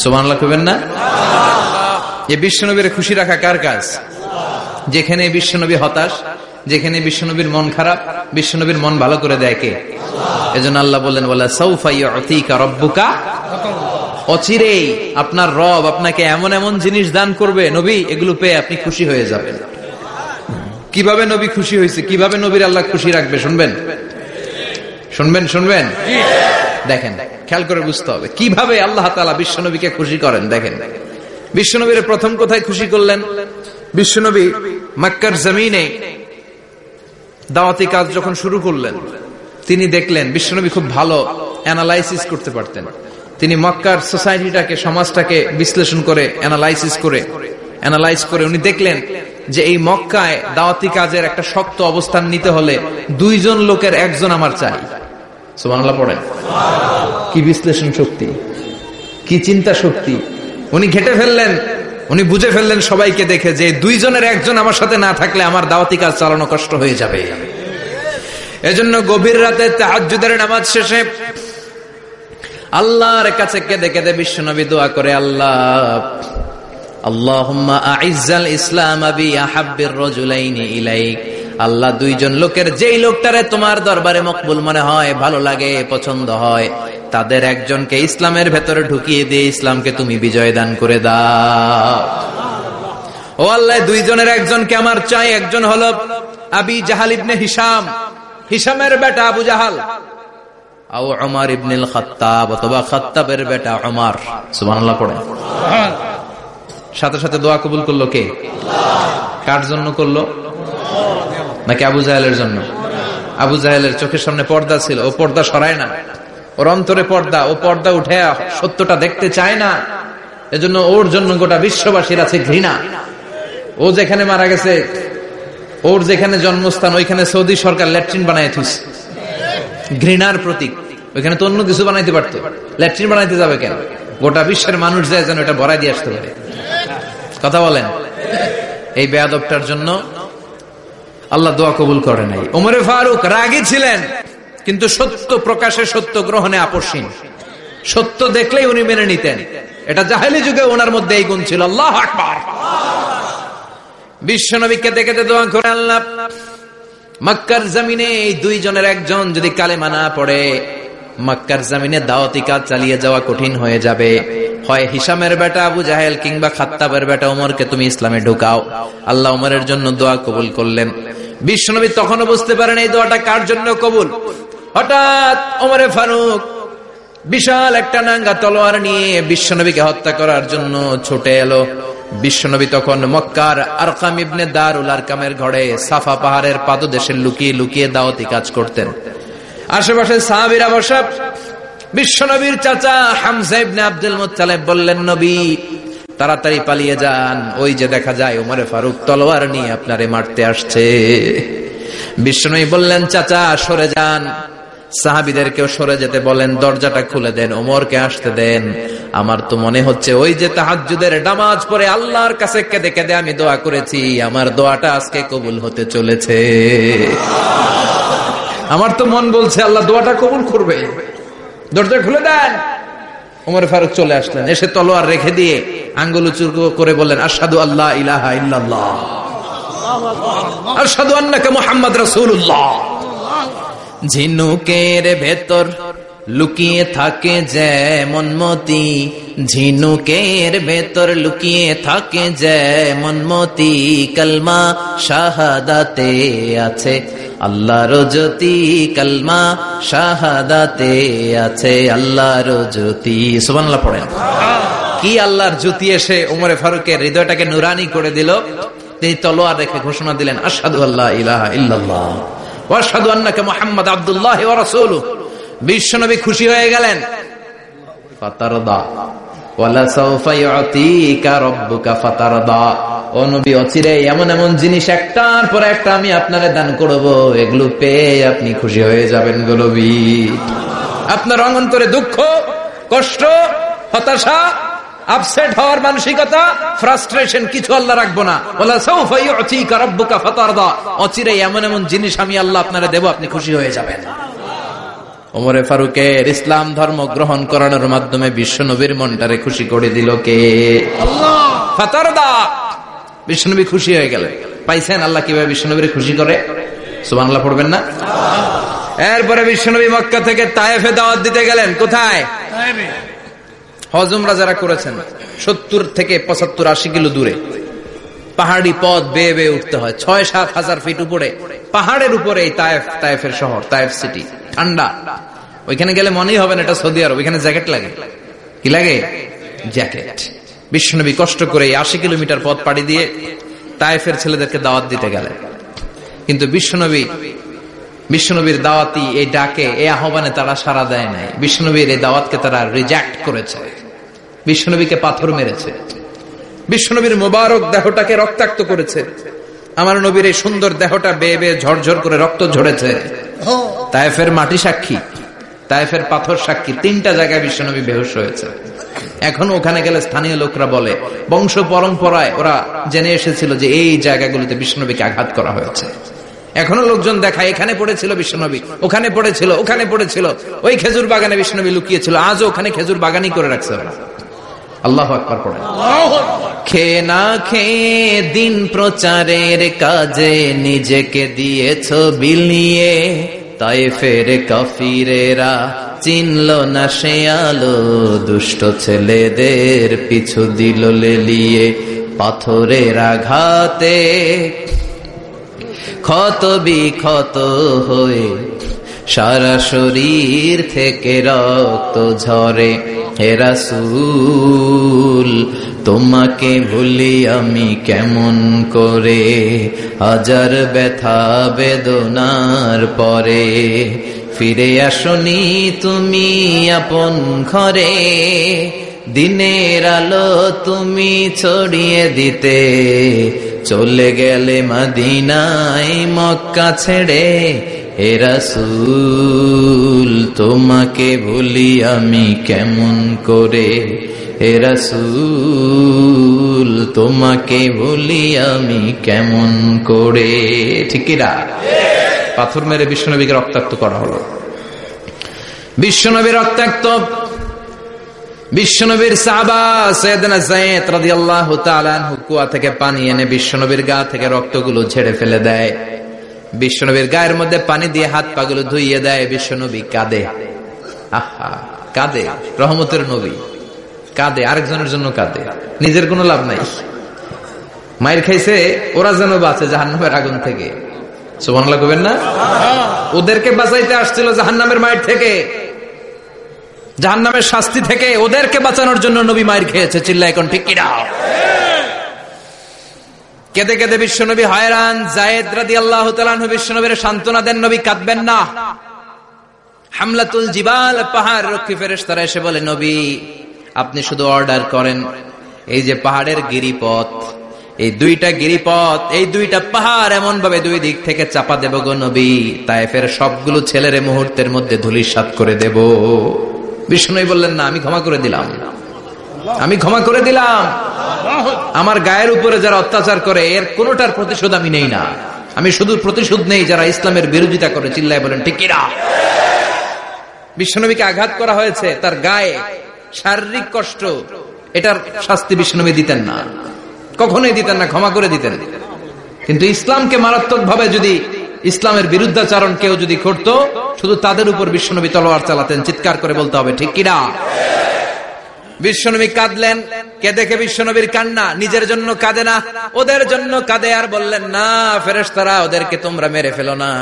সুবহানাল্লাহ কইবেন না? এই বিশ্বনবীর খুশি রাখা কার কাজ? যেখানে বিশ্বনবী হতাশ, যেখানে বিশ্বনবীর মন খারাপ, বিশ্বনবীর মন ভালো করে দেয় কে? এজন্য আল্লাহ বললেন, ওয়ালা সাউফা ইউতিকা রাব্বুকা, অচিরেই আপনার রব আপনাকে এমন এমন জিনিস দান করবে নবী, এগুলো পেয়ে আপনি খুশি হয়ে যাবেন। কিভাবে নবী খুশি হয়েছে, কিভাবে নবীর আল্লাহ খুশি রাখবে শুনবেন? শুনবেন? শুনবেন? দেখেন, খেয়াল করে বুঝতে হবে কিভাবে আল্লাহ তাআলা বিশ্বনবীকে খুশি করেন। দেখেন, বিশ্বনবীর প্রথম কোথায় খুশি করলেন? বিশ্বনবী মক্কার জমিনে দাওয়াতি কাজ যখন শুরু করলেন, তিনি দেখলেন বিশ্বনবী খুব ভালো অ্যানালাইসিস করতে পারতেন। তিনি মক্কার সোসাইটিটাকে, সমাজটাকে বিশ্লেষণ করে অ্যানালাইজ করে উনি দেখলেন যে এই মক্কায় দাওয়াতি কাজের একটা শক্ত অবস্থান নিতে হলে দুইজন লোকের একজন আমার চাই। সুবহানাল্লাহ পড়েন। কি বিশ্লেষণ শক্তি, কি চিন্তা শক্তি! উনি ঘেটে ফেললেন, উনি বুঝে ফেললেন সবাইকে দেখে যে দুইজনের একজন আমার সাথে না থাকলে আমার দাওয়াতি কাজ চালানো কষ্ট হয়ে যাবে। এজন্য গভীর রাতে তাহাজ্জুদের নামাজ শেষে আল্লাহর কাছে কেঁদে কেঁদে বিশ্বনবী দোয়া করে, আল্লাহুম্মা আইজ্জাল ইসলাম বি আহাব্বির রাজুলাইনি ইলাইক, আল্লাহ দুইজন লোকের যেই লোকটারে তোমার দরবারে মকবুল মনে হয়, ভালো লাগে, পছন্দ হয়, তাদের একজনকে ইসলামের ভেতরে ঢুকিয়ে দিয়ে ইসলামকে তুমি বিজয় দান করে দাও। ও আল্লাহ, দুইজনের একজনকে আমার চাই। একজন হলো আবি জাহাল ইবনে হিশাম, হিশামের বেটা আবু জাহাল, আও উমর ইবনুল খাত্তাব, অথবা খাত্তাবের বেটা উমর। সুবহানাল্লাহ পড়ে। সাথে সাথে দোয়া কবুল করলো কে? কার জন্য করলো? নাকি আবু জাহেলের জন্য? আবু জাহেলের চোখের সামনে পর্দা ছিল, ও পর্দা সরায় না। ওর অন্তরে পর্দা, ও পর্দা উঠে সত্যটা দেখতে চায় না। এজন্য ওর জন্য গোটা বিশ্ববাসীর আছে ঘৃণা। ও যেখানে মারা গেছে, ওর যেখানে জন্মস্থান, ওইখানে সৌদি সরকার ল্যাট্রিন বানায় থুইছে, ঘৃণার প্রতীক। ওইখানে তো অন্য কিছু বানাইতে পারতো, ল্যাট্রিন বানাইতে যাবে কেন? গোটা বিশ্বের মানুষ যায় যেন এটা ভরাই দিয়ে আসতে পারে। কথা বলেন। এই বেয়াদবটার জন্য আল্লাহ দোয়া কবুল করে নাই। ওমরে ফারুক রাগী ছিলেন, কিন্তু সত্য প্রকাশে, সত্য গ্রহণে আপসহীন। সত্য দেখলেই উনি মেনে নিতেন। এটা জাহেলি যুগে ওনার মধ্যে এই গুণ ছিল। আল্লাহু আকবার। বিশ্বনবীকে দেখে দোয়া করে, আল্লাহ মক্কার জমিনে এই দুইজনের একজন যদি কালেমা না পড়ে, মক্কার জমিনে দাওয়াতি কাজ চালিয়ে যাওয়া কঠিন হয়ে যাবে। হয় হিশামের বেটা আবু জাহেল কিংবা খাত্তাবের বেটা ওমরকে তুমি ইসলামে ঢুকাও। আল্লাহ ওমরের জন্য দোয়া কবুল করলেন। বিশ্বনবী তখনও বুঝতে পারেন এই দোয়াটা কার জন্য কবুল। হঠাৎ ওমরে ফারুক বিশাল একটা নাঙ্গা তলোয়ার নিয়ে বিশ্বনবীকে হত্যা করার জন্য ছুটে এলো। বিশ্বনবী তখন মক্কার আরকাম ইবনে দারুল আরকামের ঘরে সাফা পাহাড়ের পাদদেশে লুকিয়ে লুকিয়ে দাওয়াতি কাজ করতেন। আশেপাশে সাহাবীরা বসা। বিশ্বনবীর চাচা হামজা ইবনে আব্দুল মুত্তালিব বললেন, নবী তাড়াতাড়ি পালিয়ে যান, ওই যে দেখা যায় ওমরে ফারুক তলোয়ার নিয়ে আপনারে মারতে আসছে। বিশ্বনবী বললেন, চাচা সরে যান, সাহাবীদেরকেও সরে যেতে বলেন, দরজাটা খুলে দেন, ওমরকে আসতে দেন। আমার তো মনে হচ্ছে ওই যে তাহাজ্জুদের নামাজ পড়ে আল্লাহর কাছে কেঁদে কেঁদে আমি দোয়া করেছি, আমার দোয়াটা আজকে কবুল হতে চলেছে। আমার তো মন বলছে আল্লাহ দোয়াটা কবুল করবে। দরজা খুলে দেন। ওমর ফারুক চলে আসলেন, এসে তলোয়ার রেখে দিয়ে আঙ্গুল উঁচু করে বললেন, আশহাদু আল্লা ইলাহা ইল্লাল্লাহ, আশহাদু আন্নাকা মুহাম্মাদ রাসূলুল্লাহ। ঝিনুকের ভেতর লুকিয়ে থাকে যেমন মতি, ঝিনুকের ভেতর লুকিয়ে থাকে যেমন মতি, কালমা শাহাদাতে আছে আল্লাহর জ্যোতি, কালমা শাহাদাতে আছে আল্লাহর জ্যোতি। সুবহানাল্লাহ পড়েন। কি আল্লাহর জ্যোতি এসে ওমরে ফারুকের হৃদয়টাকে নুরানি করে দিল। তিনি তলোয়ার রেখে ঘোষণা দিলেন, আশহাদু আল্লা ইলাহা ইল্লাল্লাহ ওয়া আশহাদু আন্নাকা মুহাম্মাদ আব্দুল্লাহ ওয়া রাসূলুহু। বিশ্বনবী খুশি হয়ে গেলেন। ফাতারদা ওয়ালা সাওফা ইউতিকা রাব্বুকা ফাতারদা। ও নবী, অচিরে এমন এমন জিনিস একটার পর একটা আমি আপনারে দান করব, এগুলো পেয়ে আপনি খুশি হয়ে যাবেন গো নবী। আপনার অন্তরে দুঃখ, কষ্ট, হতাশা, আপসেট হওয়ার মানসিকতা, ফ্রাস্ট্রেশন কিছু আল্লাহ রাখবো না। ওয়ালা সাওফা ইউতিকা রাব্বুকা ফাতারদা। অচিরে এমন এমন জিনিস আমি আল্লাহ আপনারে দেব, আপনি খুশি হয়ে যাবেন। ওমরে ফারুকের ইসলাম ধর্ম গ্রহণ করানোর মাধ্যমে বিশ্বনবীর মনটারে খুশি করে দিল কে? আল্লাহ। ফাতারদা। বিশ্বনবী খুশি হয়ে গেলেন। পাইছেন আল্লাহ কিভাবে বিশ্বনবীর খুশি করে? সুবহানাল্লাহ পড়বেন না? এরপরে বিশ্বনবী মক্কা থেকে তায়েফে দাওয়াত দিতে গেলেন। কোথায়? তায়েফে। হজ উমরা যারা করেছেন 70 থেকে 75 80 কিলো দূরে পাহাড়ি পথ বেয়ে বেয়ে উঠতে হয়। 6-7 হাজার ফিট উপরে পাহাড়ের উপরে এই তায়েফের শহর, তায়েফ সিটি। ঠান্ডা। ওইখানে গেলে মনেই হবে না এটা সৌদি আরব। ওইখানে জ্যাকেট লাগে। কি লাগে? জ্যাকেট। বিশ্বনবী কষ্ট করে 80 কিলোমিটার পথ পাড়ি দিয়ে তায়েফের ছেলেদেরকে দাওয়াত দিতে গেলেন। কিন্তু বিশ্বনবীর দাওয়াতি এই ডাকে, এই আহ্বানে তারা সাড়া দেয় নাই। বিশ্বনবীর এই দাওয়াতকে তারা রিজেক্ট করেছে। বিশ্বনবীকে পাথর মেরেছে। বিশ্বনবীর মোবারক দেহটাকে রক্তাক্ত করেছে। আমার নবীর এই সুন্দর দেহটা বেয়ে বেয়ে ঝরঝর করে রক্ত ঝরেছে। তায়েফের মাটি সাক্ষী, তায়েফের পাথর সাক্ষী। 3টা জায়গায় বিশ্বনবী বেহুশ হয়েছে। এখন ওখানে গেলে স্থানীয় লোকরা বলে, বংশ পরম্পরায় ওরা জেনে এসেছিল যে এই জায়গাগুলিতে বিশ্বনবীকে আঘাত করা হয়েছে। এখনো লোকজন দেখায়, এখানে পড়েছিল বিশ্বনবী, ওখানে পড়েছিল, ওখানে পড়েছিল, ওই খেজুর বাগানে বিশ্বনবী লুকিয়েছিল। আজও ওখানে খেজুর বাগানই করে রাখছে ওরা। আল্লাহু আকবার পড়েন। খেয়ে না খেয়ে দিন প্রচারের কাজে নিজেকে দিয়েছ বিলিয়ে, তায়েফের কাফিরেরা চিনল না সে আলো, দুষ্ট ছেলেদের পিছু দিল লেলিয়ে। পাথরের আঘাতে ক্ষত বিক্ষত হয়ে সারা শরীর থেকে রক্ত ঝরে। হে রাসূল তোমাকে ভুলি আমি কেমন করে, হাজার ব্যথা বেদনার পরে। ফিরে আসনি তুমি আপন ঘরে, দিনের আলো তুমি ছড়িয়ে দিতে। চলে গেলে মদিনায় মক্কা ছেড়ে। হে রাসূল তোমাকে ভুলি আমি কেমন করে, হে রাসূল তোমাকে ভুলি আমি কেমন করে। ঠিক কি না? পাথর মেরে বিশ্বনবীকে রক্তাক্ত করা হলো। বিশ্বনবী রক্তাক্ত। বিশ্বনবীর সাহাবা সাইয়েদনা যায়েদ রাদিয়াল্লাহু তাআলা আনহু কুয়া থেকে পানি এনে বিশ্বনবীর গা থেকে রক্তগুলো ঝেড়ে ফেলে দেয়। বিশ্বনবীর গায়ের মধ্যে পানি দিয়ে হাত পাগুলো ধুইয়ে দেয়। বিশ্বনবী কাঁদে, আহা কাঁদে। রহমতের নবী কাঁদে, আরেকজনের জন্য কাঁদে, নিজের কোনো লাভ নাই। মায়ের খাইছে, ওরা যেন বাঁচে জাহান্নামের আগুন থেকে। সুবহানাল্লাহ কইবেন না? ওদেরকে বাঁচাইতে আসছিল জাহান্নামের মায়ের থেকে, জাহান্নামের শাস্তি থেকে। ওদেরকে বাঁচানোর জন্য নবী মায়ের খেয়েছে। চিল্লা এখন ঠিক কিনা? কেঁদে কেঁদে বিশ্বনবী হয়রান। যায়েদ রাদিয়াল্লাহু তাআলা আনহু বিশ্বনবীর সান্ত্বনা দেন, নবী কাঁদবেন না। হামলাতুল জিবাল, পাহাড় রক্ষী ফেরেশতারা এসে বলে, নবী আপনি শুধু অর্ডার করেন, এই যে পাহাড়ের গিরিপথ, এই দুইটা গিরিপথ, এই দুইটা পাহাড় এমন ভাবে দুই দিক থেকে চাপা দেব গো নবী, তায়েফের সবগুলো ছেলেরে মুহূর্তের মধ্যে ধূলিসাৎ করে দেব। বিষ্ণু বললেন, না আমি ক্ষমা করে দিলাম, আমি ক্ষমা করে দিলাম। আমার গায়ের উপরে যারা অত্যাচার করে এর কোনোটার প্রতিশোধ আমি নেই না, আমি শুধু প্রতিশোধ নেই যারা ইসলামের বিরোধিতা করে। চিল্লায় বলেন ঠিক কিনা? বিশ্বনবীকে আঘাত করা হয়েছে, তার গায়ে শারীরিক কষ্ট, এটার শাস্তি বিশ্বনবী দিতেন না, কখনোই দিতেন না, ক্ষমা করে দিতেন। কিন্তু ইসলামকে মারাত্মক ভাবে যদি ইসলামের বিরুদ্ধাচরণ কেউ যদি করত, শুধু তাদের উপর বিশ্বনবী তলোয়ার চালাতেন। চিৎকার করে বলতে হবে ঠিক কিনা? বিশ্বনবী কাঁদলেন। কে দেখে বিশ্বনবীর কান্না, নিজের জন্য কাঁদে না, ওদের জন্য কাঁদে। আর বললেন, না ফেরেশতারা ওদেরকে তোমরা মেরে ফেলো না,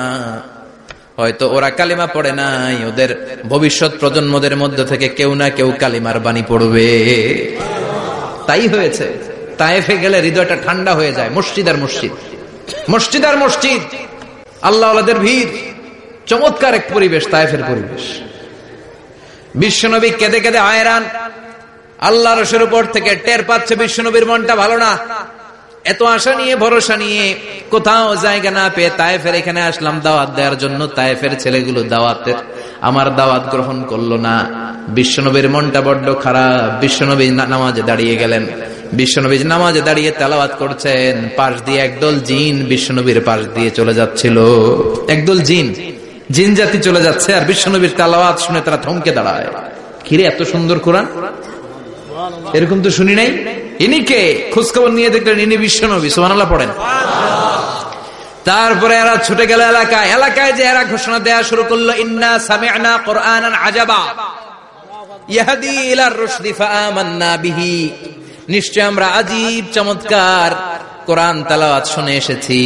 হয়তো ওরা কালিমা পড়ে নাই, ওদের ভবিষ্যৎ প্রজন্মদের মধ্যে থেকে কেউ না কেউ কালিমার বাণী পড়বে। তাই হয়েছে। তায়েফে গেলে হৃদয়টা ঠান্ডা হয়ে যায়। মসজিদ আর মসজিদ, মসজিদ আর মসজিদ, আল্লাহওয়ালাদের ভিড়, চমৎকার এক পরিবেশ তায়েফের পরিবেশ। বিশ্বনবী কেঁদে কেঁদে হয়রান। আল্লাহর রসুলের উপর থেকে টের পাচ্ছে বিশ্বনবীর মনটা ভালো না। এত আশা নিয়ে ভরসা নিয়ে কোথাও জায়গা না পেয়ে তায়েফের এখানে আসলাম দাওয়াত দেওয়ার জন্য। তায়েফের ছেলেগুলো দাওয়াতের আমার দাওয়াত গ্রহণ করলো না। বিশ্বনবীর মনটা বড্ড খারাপ। বিশ্বনবী নামাজে দাঁড়িয়ে গেলেন। বিশ্বনবী নামাজে দাঁড়িয়ে তেলাওয়াত করছেন, পাশ দিয়ে একদল জিন বিশ্বনবীর পাশ দিয়ে চলে যাচ্ছিল। একদল জিন, জিন জাতি চলে যাচ্ছে, আর বিশ্বনবীর তেলাওয়াত শুনে তারা থমকে দাঁড়ায়। কিরে এত সুন্দর কোরআন, এরকম তো শুনি নাই। ইনি কে? খোঁজখবর নিয়ে দেখলেন ইনি বিশ্বনবী। সুবহানাল্লাহ পড়েন। তারপরে এরা ছুটে গেল এলাকায়। এলাকায় যে এরা ঘোষণা দেয়া শুরু করলো, ইন্না সামি'না কুরআনান আজাবা ইয়াহদি ইলার রুশদি ফাআমান্না বিহি, নিশ্চয় আমরা আজীব চমৎকার কোরআন তেলাওয়াত শুনে এসেছি।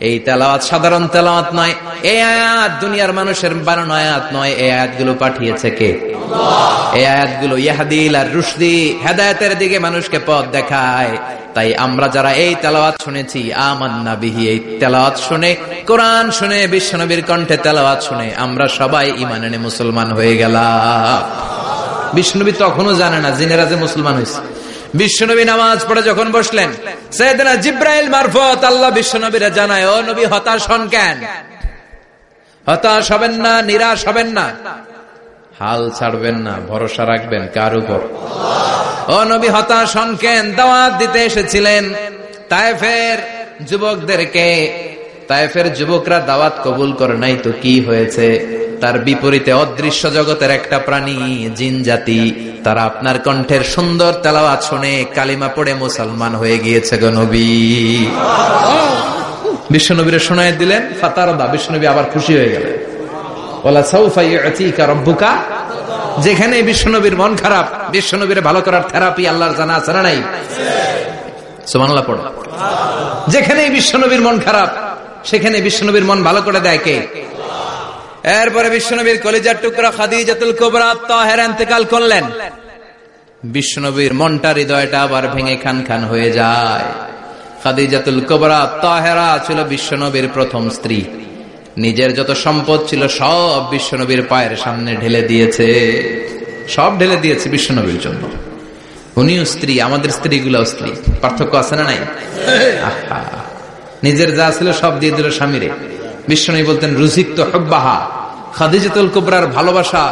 এই তেলাওয়াত সাধারণ তেলাওয়াত নয়, এই আয়াত দুনিয়ার মানুষের বানানো আয়াত নয়। এই আয়াতগুলো পাঠিয়েছে কে? আল্লাহ। এই আয়াতগুলো ইয়াহদি ইলার রুশদি, হেদায়েতের দিকে মানুষকে পথ দেখায়। তাই আমরা যারা এই তেলাওয়াত শুনেছি, আমান্না বিহি, এই তেলাওয়াত শুনে, কোরআন শুনে, বিশ্বনবীর কণ্ঠে তেলাওয়াত শুনে আমরা সবাই ঈমান এনে মুসলমান হয়ে গেলাম। বিশ্বনবী তখনও জানে না জিনেরা যে মুসলমান হয়েছে। বিশ্বনবী নামাজ পড়ে যখন বসলেন, সাইয়েদনা জিবরাইল মারফত আল্লাহ বিশ্বনবীরে জানায়, ও নবী হতাশ হন কেন? হতাশ হবেন না, নিরাশ হবেন না, হাল ছাড়বেন না, ভরসা রাখবেন কার উপর? ও নবী হতাশ হন কেন? দাওয়াত দিতে এসেছিলেন তায়েফের যুবকদেরকে, তায়েফের যুবকরা দাওয়াত কবুল করে নাই তো কি হয়েছে? তার বিপরীতে অদৃশ্য জগতের একটা প্রাণী, জিন জাতি, তারা আপনার কণ্ঠের সুন্দর তেলাওয়াত শুনে কালিমা পড়ে মুসলমান হয়ে গিয়েছে গো নবী। বিশ্বনবীরে শোনায় দিলেন, ফাতারদা, বিশ্বনবী আবার খুশি হয়ে গেলেন। ওয়ালা সাউফা ইউতিকা রাব্বুকা। যেখানে বিশ্বনবীর মন খারাপ, বিশ্বনবীরে ভালো করার থেরাপি আল্লাহর জানা আছে না নাই? সুবহানাল্লাহ পড়ো। যেখানে বিশ্বনবীর মন খারাপ, সেখানে বিশ্বনবীর মন ভালো করে দেয় কে? এরপরে বিশ্বনবীর কলিজার টুকরা খাদিজাতুল কুবরা তাহেরা ইন্তেকাল করলেন। বিশ্বনবীর মনটা, হৃদয়টা আবার ভেঙে খান খান হয়ে যায়। খাদিজাতুল কুবরা তাহেরা ছিল বিশ্বনবীর প্রথম স্ত্রী। নিজের যত সম্পদ ছিল সব বিশ্বনবীর পায়ের সামনে ঢেলে দিয়েছে, সব ঢেলে দিয়েছে বিশ্বনবীর জন্য। উনিও স্ত্রী, আমাদের স্ত্রীগুলোও স্ত্রী, পার্থক্য আছে না নাই? নিজের যা ছিল সব দিয়ে দিল স্বামীরে। বিশ্বনবী বলতেন রুজিকতু হুব্বাহা। খাদিজাতুল কুবরার ভালোবাসা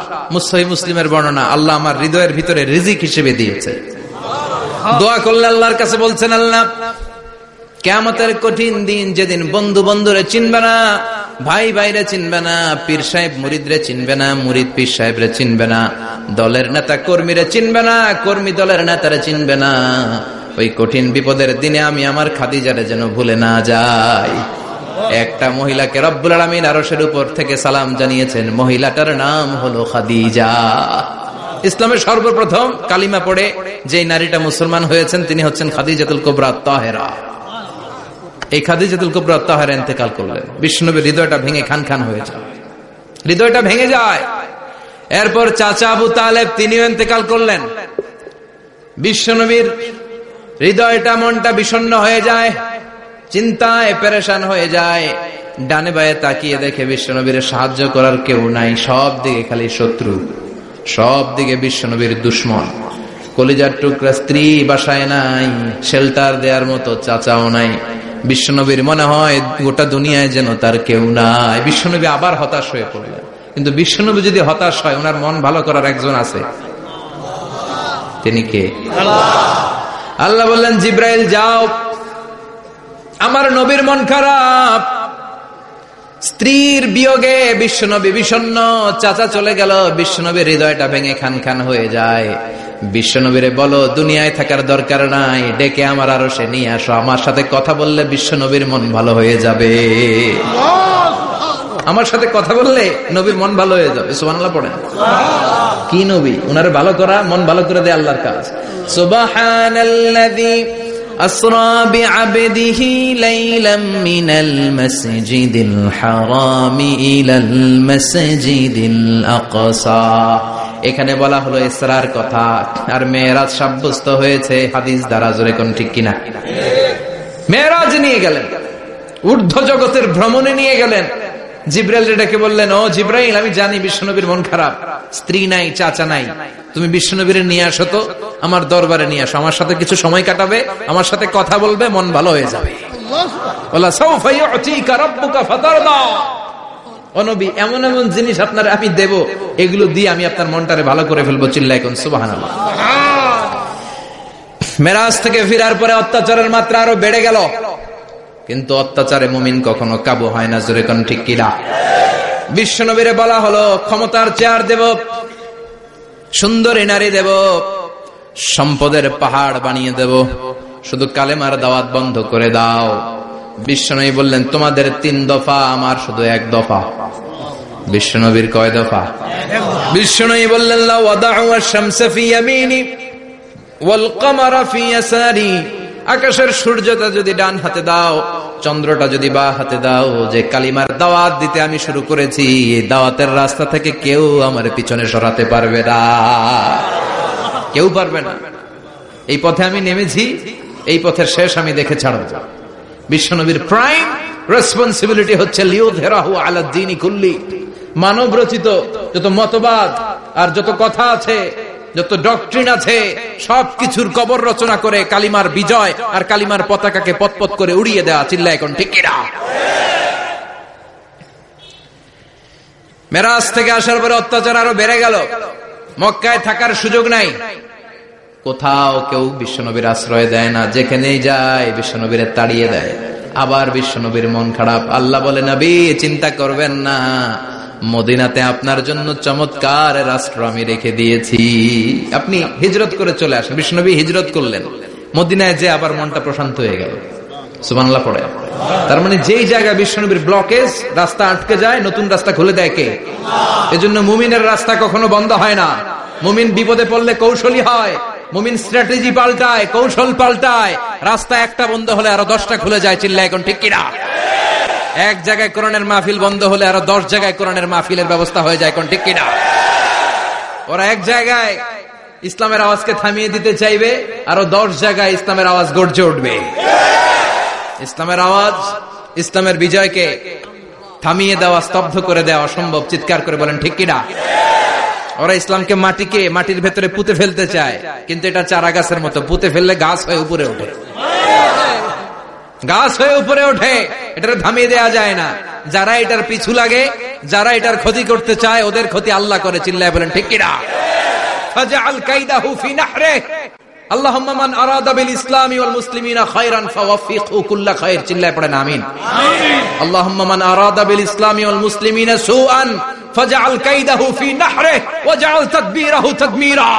সহিহ মুসলিমের বর্ণনা, আল্লাহ আমার হৃদয়ের ভিতরে রিজিক হিসেবে দিয়েছে। দোয়া করলে আল্লাহর কাছে বলছেন, আল্লাহ কিয়ামতের কঠিন দিন, যেদিন বন্ধু বন্ধুরে চিনবে না, ভাই ভাইরে চিনবে না, পীর সাহেব মুরিদরে চিনবে না, মুরিদ পীর সাহেবরে চিনবে না, দলের নেতা কর্মীরে চিনবে না, কর্মী দলের নেতারে চিনবে না, ওই কঠিন বিপদের দিনে আমি আমার খাদিজারে যেন ভুলে না যাই। একটা মহিলাকে রব্বুল আলামিন আরশের উপর থেকে সালাম জানিয়েছেন, মহিলাটার নাম হলো খাদিজা। ইসলামের সর্বপ্রথম কালিমা পড়ে যে নারীটা মুসলমান হয়েছেন তিনি হচ্ছেন খাদিজাতুল কুবরা তাহেরা। এই খাদিজাতুল কুবরা তাহেরা ইন্তেকাল করলেন। বিশ্বনবীর হৃদয়টা ভেঙে খান খান হয়ে যায়, হৃদয়টা ভেঙে যায়। এরপর চাচা আবু তালেব, তিনিও ইন্তেকাল করলেন। বিশ্বনবীর হৃদয়টা, মনটা বিষণ্ণ হয়ে যায়, চিন্তায় পেরেশান হয়ে যায়। ডানে বায়ে তাকিয়ে দেখে বিশ্বনবীর সাহায্য করার কেউ নাই, সব দিকে খালি শত্রু, সব দিকে বিশ্বনবীর দুশ্মন। কলিজার টুকরা স্ত্রী বাসায় নাই, শেল্টার দেওয়ার মতো চাচাও নাই। বিশ্বনবীর মনে হয় গোটা দুনিয়ায় যেন তার কেউ নাই। বিশ্বনবী আবার হতাশ হয়ে পড়লেন। কিন্তু বিশ্বনবী যদি হতাশ হয়, ওনার মন ভালো করার একজন আছে, তিনি কে? আল্লাহ বললেন, জিব্রাইল যাও, আমার নবীর মন খারাপ, স্ত্রীর বিয়োগে বিশ্বনবী বিষণ্ণ, চাচা চলে গেল, বিশ্বনবীর হৃদয়টা ভেঙে খান খান হয়ে যায়। বিশ্বনবীরে বলো দুনিয়ায় থাকার দরকার নাই, ডেকে আমার আরশে নিয়ে আসো, আমার সাথে কথা বললে বিশ্বনবীর মন ভালো হয়ে যাবে। আমার সাথে কথা বললে নবীর মন ভালো হয়ে যাবে। সুবহানাল্লাহ পড়েন। কি নবী? উনারে ভালো করা, মন ভালো করে দেয় আল্লাহর কাজ। সুবহানাল্লাযী أسرى بعبده ليلا من المسجد الحرام إلى المسجد الأقصى। এখানে বলা হলো ইসরার কথা, আর মেরাজ সাব্যস্ত হয়েছে হাদিস দ্বারা। জোরে কোন ঠিক কিনা? মেরাজ নিয়ে গেলেন, ঊর্ধ্ব জগতের ভ্রমণে নিয়ে গেলেন। জিব্রাইল ডেকে বললেন, ও জিব্রাইল, আমি জানি বিশ্বনবীর মন খারাপ, স্ত্রী নাই, চাচা নাই, তুমি বিশ্বনবীর নিয়ে আসো তো, আমার দরবারে নিয়ে আসো, আমার সাথে কিছু সময় কাটাবে, আমার সাথে কথা বলবে, মন ভালো হয়ে যাবে। ওয়ালা সাউফা ইউতিকা রাব্বুকা ফাতারদা। ও নবী, এমন এমন জিনিস আপনার আমি দেব, এগুলো দিয়ে আমি আপনার মনটারে ভালো করে ফেলবো। চিল্লায় কোন সুবহানাল্লাহ। মেরাজ থেকে ফিরার পরে অত্যাচারের মাত্রা আরো বেড়ে গেল, কিন্তু অত্যাচারে মুমিন কখনো কাবু হয় না। জোরে কোন ঠিক কিনা? বিশ্বনবীরে বলা হলো, ক্ষমতার চেয়ার দেব, সুন্দরী নারী দেব, সম্পদের পাহাড় বানিয়ে দেব, শুধু কালেমার দাওয়াত বন্ধ করে দাও। বিশ্বনবী বললেন, তোমাদের 3 দফা, আমার শুধু 1 দফা। বিশ্বনবীর কয় দফা? বিশ্বনবী বললেন, লা ওয়াদাউ আশ-শামসা ফি ইয়ামিনি ওয়াল কামারা ফি ইয়াসারি। আকাশের সূর্যটা যদি ডান হাতে দাও, চন্দ্রটা যদি বা হাতে দাও, যে কালিমার দাওয়াত দিতে আমি শুরু করেছি, এই দাওয়াতের রাস্তা থেকে কেউ আমার পিছনে সরাতে পারবে না, কেউ পারবে না। এই পথে আমি নেমেছি, এই পথের শেষ আমি দেখে ছাড়ব। বিশ্বনবীর প্রাইম রেসপন্সিবিলিটি হচ্ছে লিউযহিরাহু আলা দ্বীনি কুল্লি। মানব রচিত যত মতবাদ আর যত কথা আছে, যত ডক্ট্রিন আছে, সবকিছুর কবর রচনা করে কালিমার বিজয় আর কালিমার পতাকাকে পতপত করে উড়িয়ে দেওয়া। চিল্লায় এখন ঠিক কিনা? মেরাজ থেকে আসার পরে অত্যাচার আরো বেড়ে গেল, মক্কায় থাকার সুযোগ নাই, কোথাও কেউ বিশ্বনবীর আশ্রয় দেয় না, যেখানেই যায় বিশ্বনবীরে তাড়িয়ে দেয়। আবার বিশ্বনবীর মন খারাপ। আল্লাহ বলে, নবী চিন্তা করবেন না, মদিনাতে আপনার জন্য চমৎকার রাষ্ট্র আমি রেখে দিয়েছি, আপনি হিজরত করে চলে আসেন। বিশ্বনবী হিজরত করলেন, মদিনায় যে আবার মনটা প্রশান্ত হয়ে গেল। সুবহানাল্লাহ পড়ে। তার মানে যেই জায়গায় বিশ্বনবীর ব্লকেজ, রাস্তা আটকে যায়, নতুন রাস্তা খুলে দেয় কে? এজন্য মুমিনের রাস্তা কখনো বন্ধ হয় না। মুমিন বিপদে পড়লে কৌশলী হয়, মুমিন স্ট্র্যাটেজি পাল্টায়, কৌশল পাল্টায়। রাস্তা একটা বন্ধ হলে আরো 10টা খুলে যায়। চিল্লায় এখন ঠিক কিনা? এক জায়গায় কোরআনের মাহফিল বন্ধ হলে আরো 10 জায়গায় কোরআনের মাহফিলের ব্যবস্থা হয়ে যায়। কোন ঠিক কিনা? ওরা এক জায়গায় ইসলামের আওয়াজকে থামিয়ে দিতে চাইবে, আরো 10 জায়গায় ইসলামের আওয়াজ গর্জে উঠবে। ইসলামের আওয়াজ, ইসলামের বিজয়কে থামিয়ে দেওয়া, স্তব্ধ করে দেওয়া অসম্ভব। চিৎকার করে বলেন ঠিক কিনা? ওরা ইসলামকে মাটির ভেতরে পুঁতে ফেলতে চায়, কিন্তু এটা চারা গাছের মতো, পুঁতে ফেললে গাছ হয়ে উপরে ওঠে, গাছ হয়ে উপরে ওঠে। এটা থামিয়ে দেওয়া যায় না। যারা এটার পিছু লাগে, যারা এটার ক্ষতি করতে চায়, ওদের ক্ষতি আল্লাহ করে। চিল্লায় বলেন ঠিক কিনা? ফাজআল কাইদাহু ফি নাহরিহি আল্লাহুম্মা মান আরাদা বিল ইসলামি ওয়াল মুসলিমিনা খায়রান ফাওয়াফিকহু কুল্লা খায়র। চিল্লায় পড়েন আমিন। আল্লাহুম্মা মান আরাদা বিল ইসলামি ওয়াল মুসলিমিনা সুআন ফাজআল কাইদাহু ফি নাহরিহি ওয়াজআল তাদবীরাহু তাদমীরা।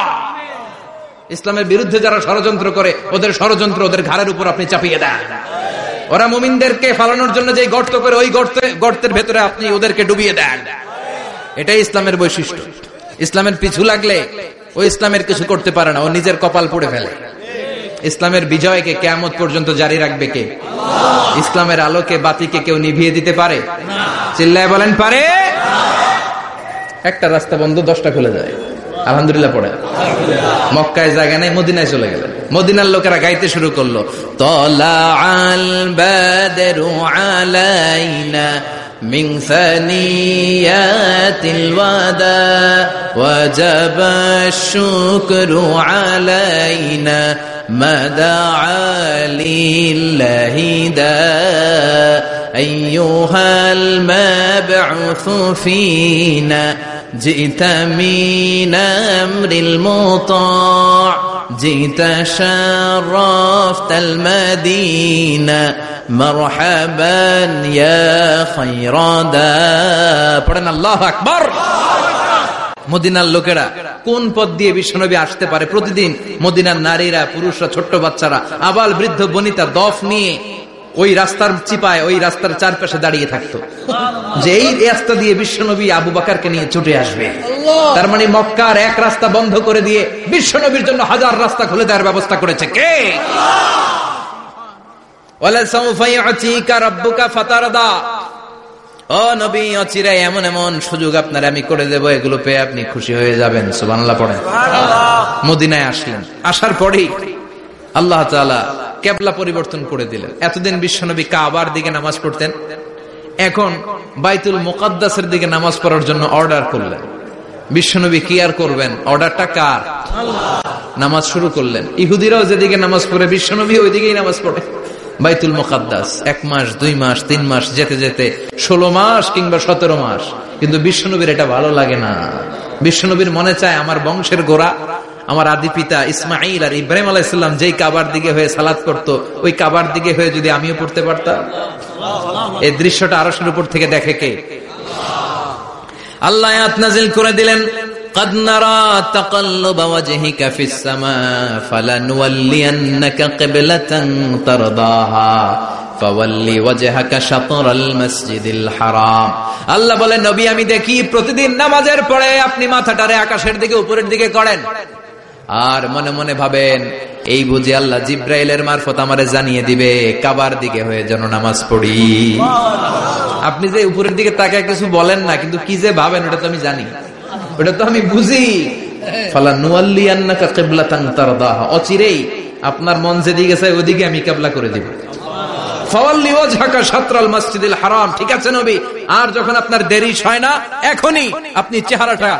ইসলামের বিরুদ্ধে যারা ষড়যন্ত্র করে, ওদের ষড়যন্ত্র ওদের ঘাড়ের উপর আপনি চাপিয়ে দেন। ওরা মুমিনদেরকে ফালানোর জন্য যে গর্ত করে, ওই গর্তের ভেতরে আপনি ওদেরকে ডুবিয়ে দেন। এটাই ইসলামের বৈশিষ্ট্য। ইসলামের পিছু লাগলে ও ইসলামের কিছু করতে পারে না, ও নিজের কপাল পুড়ে ফেলে। ইসলামের বিজয়কে কিয়ামত পর্যন্ত জারি রাখবে কে? ইসলামের আলোকে বাতিকে কেউ নিভিয়ে দিতে পারে? চিল্লায় বলেন পারে? একটা রাস্তা বন্ধ, 10টা খুলে যায়। আলহামদুলিল্লাহ পড়ে। মক্কায় জায়গা নেই, মদিনায় চলে গেলেন। মদিনার লোকেরা গাইতে শুরু করলো, তলাআল বাদরু আলাইনা মিন সানিয়াতিল ওয়াদা ওয়াজাবা শুকরু আলাইনা মাদাআ লিল্লাহি দা আইয়ুহাল মাবউসু ফিনা جئت من أمر المطاع جئت شرفت المدينة مرحبا يا خير دا পড়েন আল্লাহু আকবার। মদিনার লোকেরা কোন পথ দিয়ে বিশ্বনবী আসতে পারে? প্রতিদিন মদিনার নারীরা, পুরুষরা, ছোট্ট বাচ্চারা, আবাল বৃদ্ধ বনিতা দফ নিয়ে ওই রাস্তার চিপায়, ওই রাস্তার চারপাশে দাঁড়িয়ে থাকতো, যে এই রাস্তা দিয়ে বিশ্বনবী আবু বকরকে নিয়ে ছুটে আসবে। তার মানে মক্কার এক রাস্তা বন্ধ করে দিয়ে বিশ্বনবীর জন্য হাজার রাস্তা খুলে দেওয়ার ব্যবস্থা করেছে কে? ওয়ালা সাউফা ইউতিকা রাব্বুকা ফাতারদা। ও নবী, অচিরে এমন এমন সুযোগ আপনার আমি করে দেব, এগুলো পেয়ে আপনি খুশি হয়ে যাবেন। সুবহানাল্লাহ পড়েন। মদিনায় আসলেন, আসার পরেই আল্লাহ তাআলা কিবলা পরিবর্তন করে দিলেন। এতদিন বিশ্বনবী কাবার দিকে নামাজ পড়তেন, এখন বাইতুল মুকাদ্দাসের দিকে নামাজ পড়ার জন্য অর্ডার করলেন। বিশ্বনবী কি আর করবেন? অর্ডারটা কার? নামাজ শুরু করলেন। ইহুদিরাও যেদিকে নামাজ পড়ে, বিশ্বনবী ওই দিকেই নামাজ পড়ে। বাইতুল মুকাদ্দাস 1 মাস, 2 মাস, 3 মাস যেতে যেতে 16 মাস কিংবা 17 মাস, কিন্তু বিশ্বনবীর এটা ভালো লাগে না। বিশ্বনবীর মনে চায় আমার বংশের গোড়া, আমার আদি পিতা ইসমাইল আর ইব্রাহিম আলাইহিস সালাম যেই কাবার দিকে হয়ে সালাত করতো, ওই কাবার দিকে হয়ে যদি আমিও পড়তে পারতাম। এই দৃশ্যটা আরশের উপর থেকে দেখে কে? আল্লাহ আয়াত নাযিল করে দিলেন, قد نرى تقلب وجهك في السماء فلنولينك قبلة ترضاها فولي وجهك شطر المسجد الحرام। আল্লাহ বলেন, নবী আমি দেখি প্রতিদিন নামাজের পরে আপনি মাথাটারে আকাশের দিকে, উপরের দিকে করেন, আর মনে মনে ভাবেন এই বুঝি আল্লাহ জিব্রাইলের মারফত আমারে জানিয়ে দিবে কাবার দিকে হয়ে যেন নামাজ পড়ি। আপনি যে উপরের দিকে তাকায় কিছু বলেন না, কিন্তু কি যে ভাবেন ওটা তো আমি জানি, ওটা তো আমি বুঝি। ফালানুওয়াল্লিয়ান্নাকা কিবলাতান তারদাহা, অচিরেই আপনার মন যেদিকে চায় ওদিকে আমি কিবলা করে দেব। ফাওয়াল্লি ওয়াজহাকা শাতরাল মাসজিদিল হারাম। ঠিক আছে নবী, আর যখন আপনার দেরি হয় না, এখনই আপনি চেহারাটা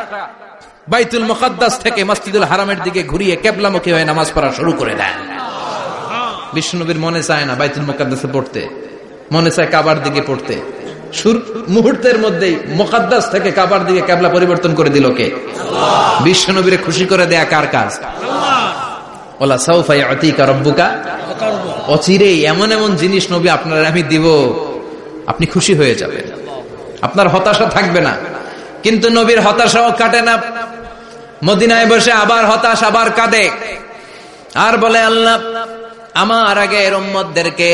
বাইতুল মুকাদ্দাস থেকে মসজিদুল হারামের দিকে ঘুরিয়ে কিবলামুখী হয়ে নামাজ পড়া শুরু করে দেন। বিশ্বনবীর মনে চায় না বাইতুল মুকাদ্দাসে পড়তে, মনে চায় কাবার দিকে পড়তে। মুহূর্তের মধ্যেই মুকাদ্দাস থেকে কাবার দিকে কিবলা পরিবর্তন করে দিল কে? বিশ্বনবীরে খুশি করে দেয়া কার কাজ? ওয়ালা সাউফা ইউতিকা রাব্বুকা, অচিরেই এমন এমন জিনিস নবী আপনার আমি দিব, আপনি খুশি হয়ে যাবেন, আপনার হতাশা থাকবে না। কিন্তু নবীর হতাশাও কাটে না, মদিনায় বসে আবার হতাশ, আবার কাঁদে, আর বলে আল্লাহ আমার আগের উম্মতদেরকে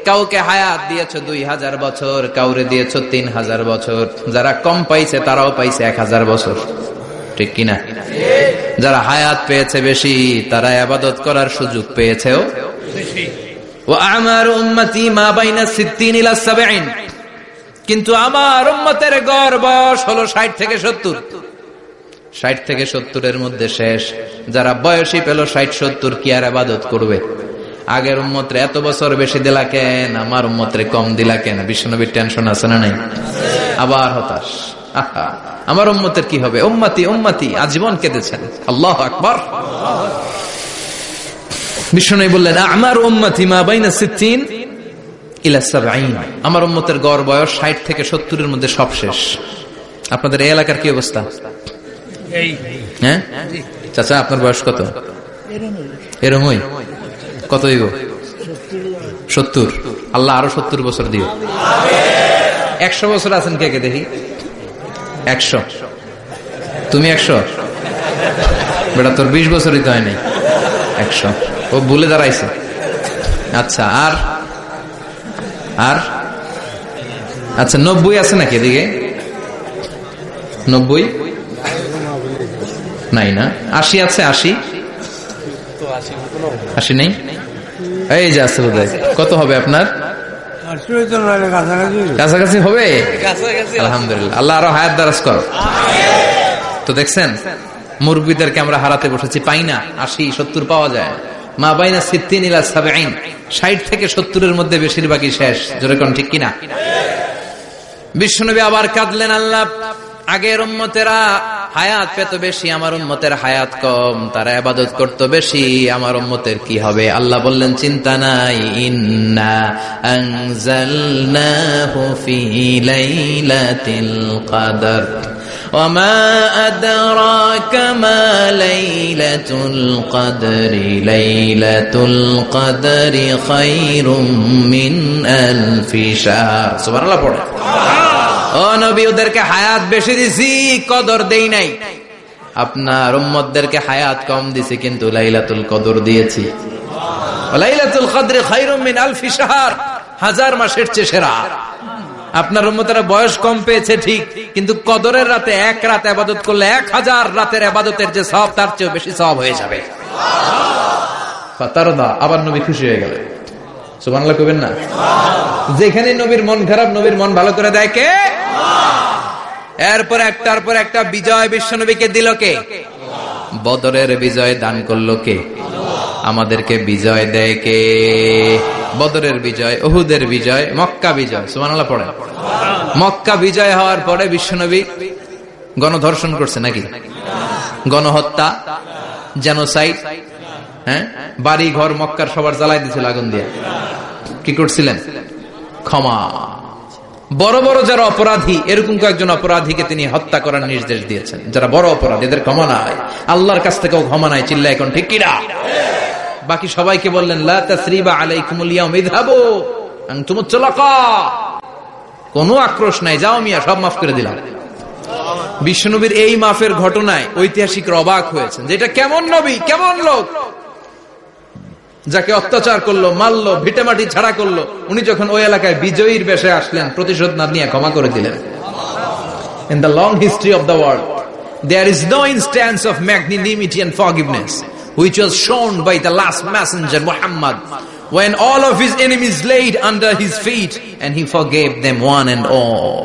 কাউকে হায়াত দিয়েছো 2000 বছর, কাউরে দিয়েছো 3000 বছর, যারা কম পাইছে তারাও পাইছে 1000 বছর, ঠিক কিনা? যারা হায়াত পেয়েছে বেশি তারা ইবাদত করার সুযোগ পেয়েছেও বেশি। ওয়া আমারু উম্মতি মা বাইনা 60 ইলা 70, কিন্তু আমার উম্মতের গড় বয়স হলো 60 থেকে 70। 60 থেকে 70 এর মধ্যে শেষ। যারা বয়সী পেল 60-70 কি আর ইবাদত করবে? আগের উম্মতরে এত বছর বেশি দিলা কেন, আমার উম্মতরে কম দিলা কেন? বিশ্বনবীর টেনশন আছে না নাই? আবার হতাশ, আহা আমার উম্মতের কি হবে? উম্মতি উম্মতি আজীবন কেঁদেছেন। আল্লাহু আকবার। বিশ্বনবী বললেন আমার উম্মতি মা বাইনা 60 ইলা 70, আমার উম্মতের গড় বয়স 60 থেকে 70 এর মধ্যে সব শেষ। আপনাদের এই এলাকার কি অবস্থা? হ্যাঁ চাচা, আপনার বয়স কত? এরমই কত হইব? 70। আল্লাহ আরো 70 বছর দিও। 100 বছর আছেন কে কে দেখি? 100। তুমি 100? বেটা তোর 20 বছরই তো হয় নাই। 100 ও ভুলে দাঁড়াইছে। আচ্ছা, আর আর আচ্ছা 90 আছে নাকি এদিকে? 90 নাই না? 80 আছে? 80 নেই? এই যে আছে বোধহয়। কত হবে আপনার? কাছাকাছি হবে। আলহামদুলিল্লাহ, আল্লাহ আরো হায়াত দারাজ কর। তো দেখছেন মুরব্বীদেরকে আমরা হারাতে বসেছি, পাই না। 80-70 পাওয়া যায়। মা বাইনা 60 ইলা 70, 60 থেকে 70 এর মধ্যে বেশিরভাগই শেষ। জোরে কোন ঠিক কিনা? বিশ্বনবী আবার কাঁদলেন, আল্লাহ আগের উম্মতেরা হায়াত পেত বেশি, আমার উম্মতের হায়াত কম, তারা ইবাদত করত বেশি, আমার উম্মতের কি হবে? আল্লাহ বললেন চিন্তা নাই, ইন্না আনজালনাহু ফি লাইলাতিল কদর ওয়ামা আদরাকা মা লাইলাতুল কদরি লাইলাতুল কদরি খায়রুম মিন আলফি শাহর। সুবহানাল্লাহ পড়ে। ও নবী, ওদেরকে হায়াত বেশি দিছি, কদর দেই নাই। আপনার উম্মতদেরকে হায়াত কম দিছি, কিন্তু লাইলাতুল কদর দিয়েছি। লাইলাতুল কদরি খায়রুম মিন আলফি শাহর, 1000 মাসের চেয়ে সেরা। আপনার উম্মতেরা বয়স কম পেয়েছে ঠিক, কিন্তু কদরের রাতে এক রাত ইবাদত করলে 1000 রাতের ইবাদতের যে সওয়াব তার চেয়ে বেশি সওয়াব হয়ে যাবে। ফাতারদা, আবার নবী খুশি হয়ে গেলেন। সুবহানাল্লাহ কইবেন না? যেখানে নবীর মন খারাপ, নবীর মন ভালো করে দেয় কে? এরপর একটার পর একটা বিজয় বিশ্বনবীকে দিল কে? বদরের বিজয় দান করলো কে? আমাদেরকে বিজয় দেয় কে? বদরের বিজয়, উহুদের বিজয়, মক্কা বিজয়। সুবহানাল্লাহ পড়ে। মক্কা বিজয় হওয়ার পরে বিশ্বনবী গণধর্ষণ করছে নাকি? গণহত্যা, জেনোসাইড, হ্যাঁ, বাড়ি ঘর মক্কার সবার জ্বালাই দিয়েছিল আগুন দিয়ে। কি করছিলেন? ক্ষমা। বড় বড় যারা অপরাধী, এরকম কয়েকজন অপরাধীকে তিনি হত্যা করার নির্দেশ দিয়েছেন। যারা বড় অপরাধী, এদের ক্ষমা নাই, আল্লাহর কাছ থেকেও ক্ষমা নাই। চিল্লা এখন ঠিক কিনা? বাকি সবাইকে বললেন লা তাসরিবা আলাইকুমুল ইয়াউম ইযহাবু আনতুমুত তুলাকা, কোনো আক্রোশ নাই, যাও মিয়া, সব মাফ করে দিলাম। বিশ্বনবীর এই মাফের ঘটনায় ঐতিহাসিকরা অবাক হয়েছেন যে এটা কেমন নবী, কেমন লোক, যাকে অত্যাচার করলো, মারলো, ভিটেমাটি ছাড়া করলো, উনি যখন ওই এলাকায় বিজয়ীর বেশে আসলেন, প্রতিশোধ না নিয়ে ক্ষমা করে দিলেন। In the long history of the world, there is no instance of magnanimity and forgiveness which was shown by the last messenger Muhammad, when all of his enemies laid under his feet and he forgave them one and all.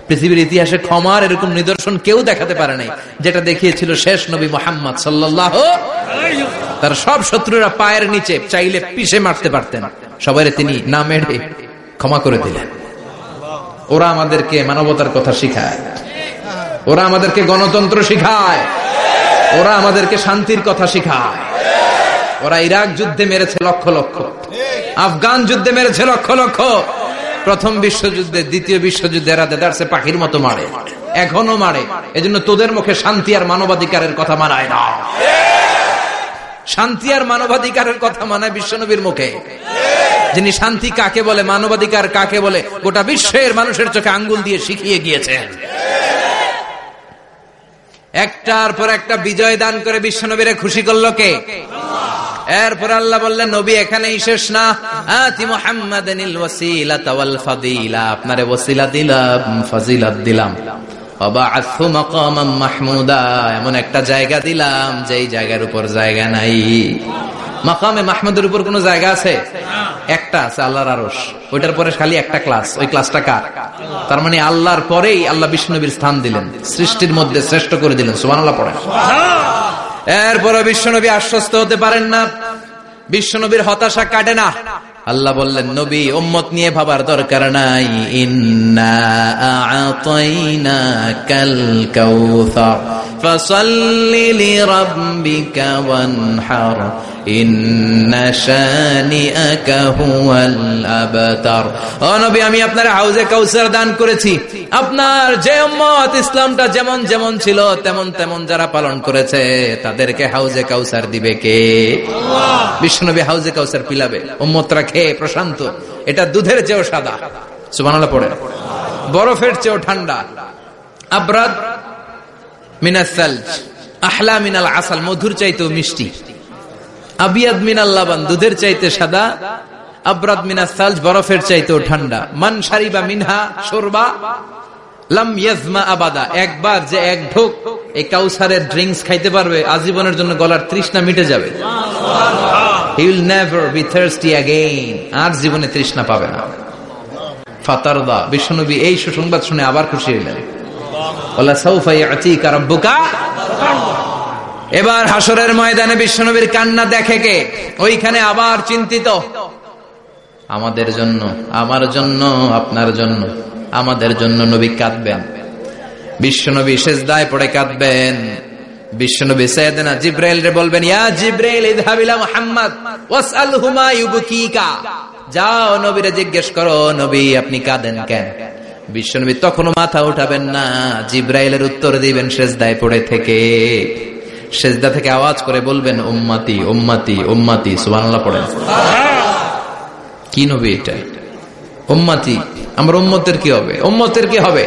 পৃথিবীর ইতিহাসে ক্ষমার এরকম নিদর্শন কেউ দেখাতে পারে নাই, যেটা দেখিয়েছিল শেষ নবী মুহাম্মদ সাল্লাল্লাহু আলাইহি ওয়াসাল্লাম। তার সব শত্রুরা পায়ের নিচে চাইলে পিষে মারতে পারতেন, সবাইরে তিনি না মেরে ক্ষমা করে দিলেন। ওরা আমাদেরকে মানবতার কথা শিখায়, ওরা আমাদেরকে গণতন্ত্র শিখায়, ওরা আমাদেরকে শান্তির কথা শিখায়। ওরা ইরাক যুদ্ধে মেরেছে লক্ষ লক্ষ, আফগান যুদ্ধে মেরেছে লক্ষ লক্ষ, প্রথম বিশ্বযুদ্ধে, দ্বিতীয় বিশ্বযুদ্ধে এরা দেদারসে পাখির মতো মারে, এখনো মারে। এজন্য তোদের মুখে শান্তি আর মানবাধিকারের কথা মানায় না। শান্তি আর মানবাধিকারের কথা মানায় বিশ্বনবীর মুখে। যিনি শান্তি কাকে বলে, মানবাধিকার কাকে বলে, গোটা বিশ্বের মানুষের চোখে আঙ্গুল দিয়ে শিখিয়ে গিয়েছেন। একটার পর একটা বিজয় দান করে বিশ্বনবীরে খুশি করলো কে? এরপর আল্লাহ বললেন, নবী এখানেই শেষ না, আতি মুহাম্মাদানিল ওয়াসিলাতা ওয়াল ফাদিলা, আপনারে ওয়াসিলা দিলাম, ফাজিলাত দিলাম, ওয়াবা'আথু মাকামাম মাহমুদা, এমন একটা জায়গা দিলাম যেই জায়গার উপর জায়গা নাই। মাকামে মাহমুদের উপর কোন জায়গা আছে? একটা আছে, আল্লাহর আরশ। ওইটার পরে খালি একটা ক্লাস, ওই ক্লাসটা কার? তার মানে আল্লাহর পরেই আল্লাহ বিশ্বনবীর স্থান দিলেন, সৃষ্টির মধ্যে শ্রেষ্ঠ করে দিলেন। সুবহানাল্লাহ পড়েন। এরপরে বিশ্বনবী আশ্বস্ত হতে পারেন না, বিশ্বনবীর হতাশা কাটে না। আল্লাহ বললেন, নবী উম্মত নিয়ে ভাবার দরকার নাই, ইন্না আ'তাইনাকাল কাউসার ফাসাল্লি লিরাব্বিকা ওয়ানহার ইন্না শানিআকা হুয়াল আবতার। ও নবী, আমি আপনার হাউজে কাউসার দান করেছি। আপনার যে উম্মত ইসলামটা যেমন যেমন ছিল তেমন তেমন যারা পালন করেছে তাদেরকে হাউজে কাউসার দিবে কে? আল্লাহ। বিশ্বনবী হাউজে কাউসার পিলাবে, উম্মতরা খেয়ে প্রশান্ত। এটা দুধের চেয়েও সাদা, সুবহানাল্লাহ পড়ে, বরফের চেয়েও ঠান্ডা, আবরাদ মিনাস সালজ আহলা মিনাল আসাল, মধুর চাইতেও মিষ্টি, আবিয়াদ মিনাল লাবান, দুধের চাইতে সাদা, আবরাদ মিনাস সালজ, বরফের চাইতেও ঠান্ডা। মান শারিবা মিনহা শুরবা লাম ইয়াজমা আবাদা, একবার যে এক ঢোক এই কাউসারের ড্রিঙ্কস খাইতে পারবে আজীবনের জন্য গলার তৃষ্ণা মিটে যাবে। He will never be thirsty again, আর জীবনে তৃষ্ণা পাবে না। ফাতারদা, বিশ্বনবী এই সুসংবাদ শুনে আবার খুশি হলেন। ওয়ালা সাউফা ইয়াতিকা রাব্বুকা। এবার হাসরের ময়দানে বিশ্বনবীর কান্না দেখে কে? ওইখানে আবার চিন্তিত, আমাদের জন্য, আমার জন্য, আপনার জন্য, আমাদের জন্য নবী কাঁদবেন। বিশ্বনবী সিজদায় পড়ে কাঁদবেন। বিশ্বনবী সাইয়েদনা জিবরাইল রে বলবেন, ইয়া জিবরাইল ইযহাব ইলা মুহাম্মদ ওয়াসআলহু মা ইউবকিকা, যাও নবীরে জিজ্ঞেস করো, নবী আপনি কাঁদেন কেন? বিশ্বনবী তখনও মাথা উঠাবেন না, জিবরাইলের উত্তর দিবেন সিজদায় পড়ে থেকে। সিজদা থেকে আওয়াজ করে বলবেন, উম্মতি উম্মতি উম্মতি। সুবহানাল্লাহ পড়েন। কি নবী এটা? উম্মতি, আমার উম্মতের কি হবে? উম্মতের কি হবে?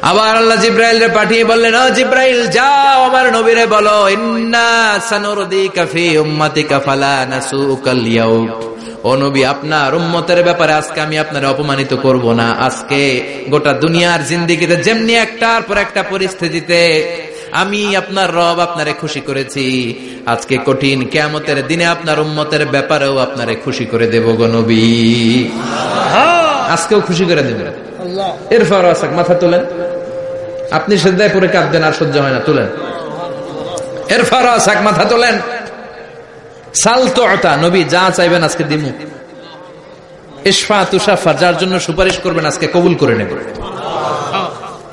আবার আল্লাহ জিবরাইলকে পাঠিয়ে বললেন, ও জিবরাইল যাও আমার নবীরে বলো, ইন্না সানুরদিকা ফি উম্মাতিকা ফালা নাসুকাল ইয়াউম, ও নবী আপনার উম্মতের ব্যাপারে আজকে আমি আপনারে অপমানিত করব না। আজকে গোটা দুনিয়ার জিন্দেগিতে যেমনি একটার পর একটা পরিস্থিতিতে আমি আপনার রব আপনারে খুশি করেছি, আজকে কঠিন কিয়ামতের দিনে আপনার উম্মতের ব্যাপারেও আপনারে খুশি করে দেব গো নবী, আজকেও খুশি করে দেব। এরপর আসাক, মাথা তোলেন, আপনি সিজদায় পড়ে কাঁদবেন আর সহ্য হয় না, তুলেন। এরপর আসাক, মাথা তোলেন। সাল তুতা, নবী যা চাইবেন আজকে দিমু। ইশফা তুশাফা, যার জন্য সুপারিশ করবেন আজকে কবুল করে নেব।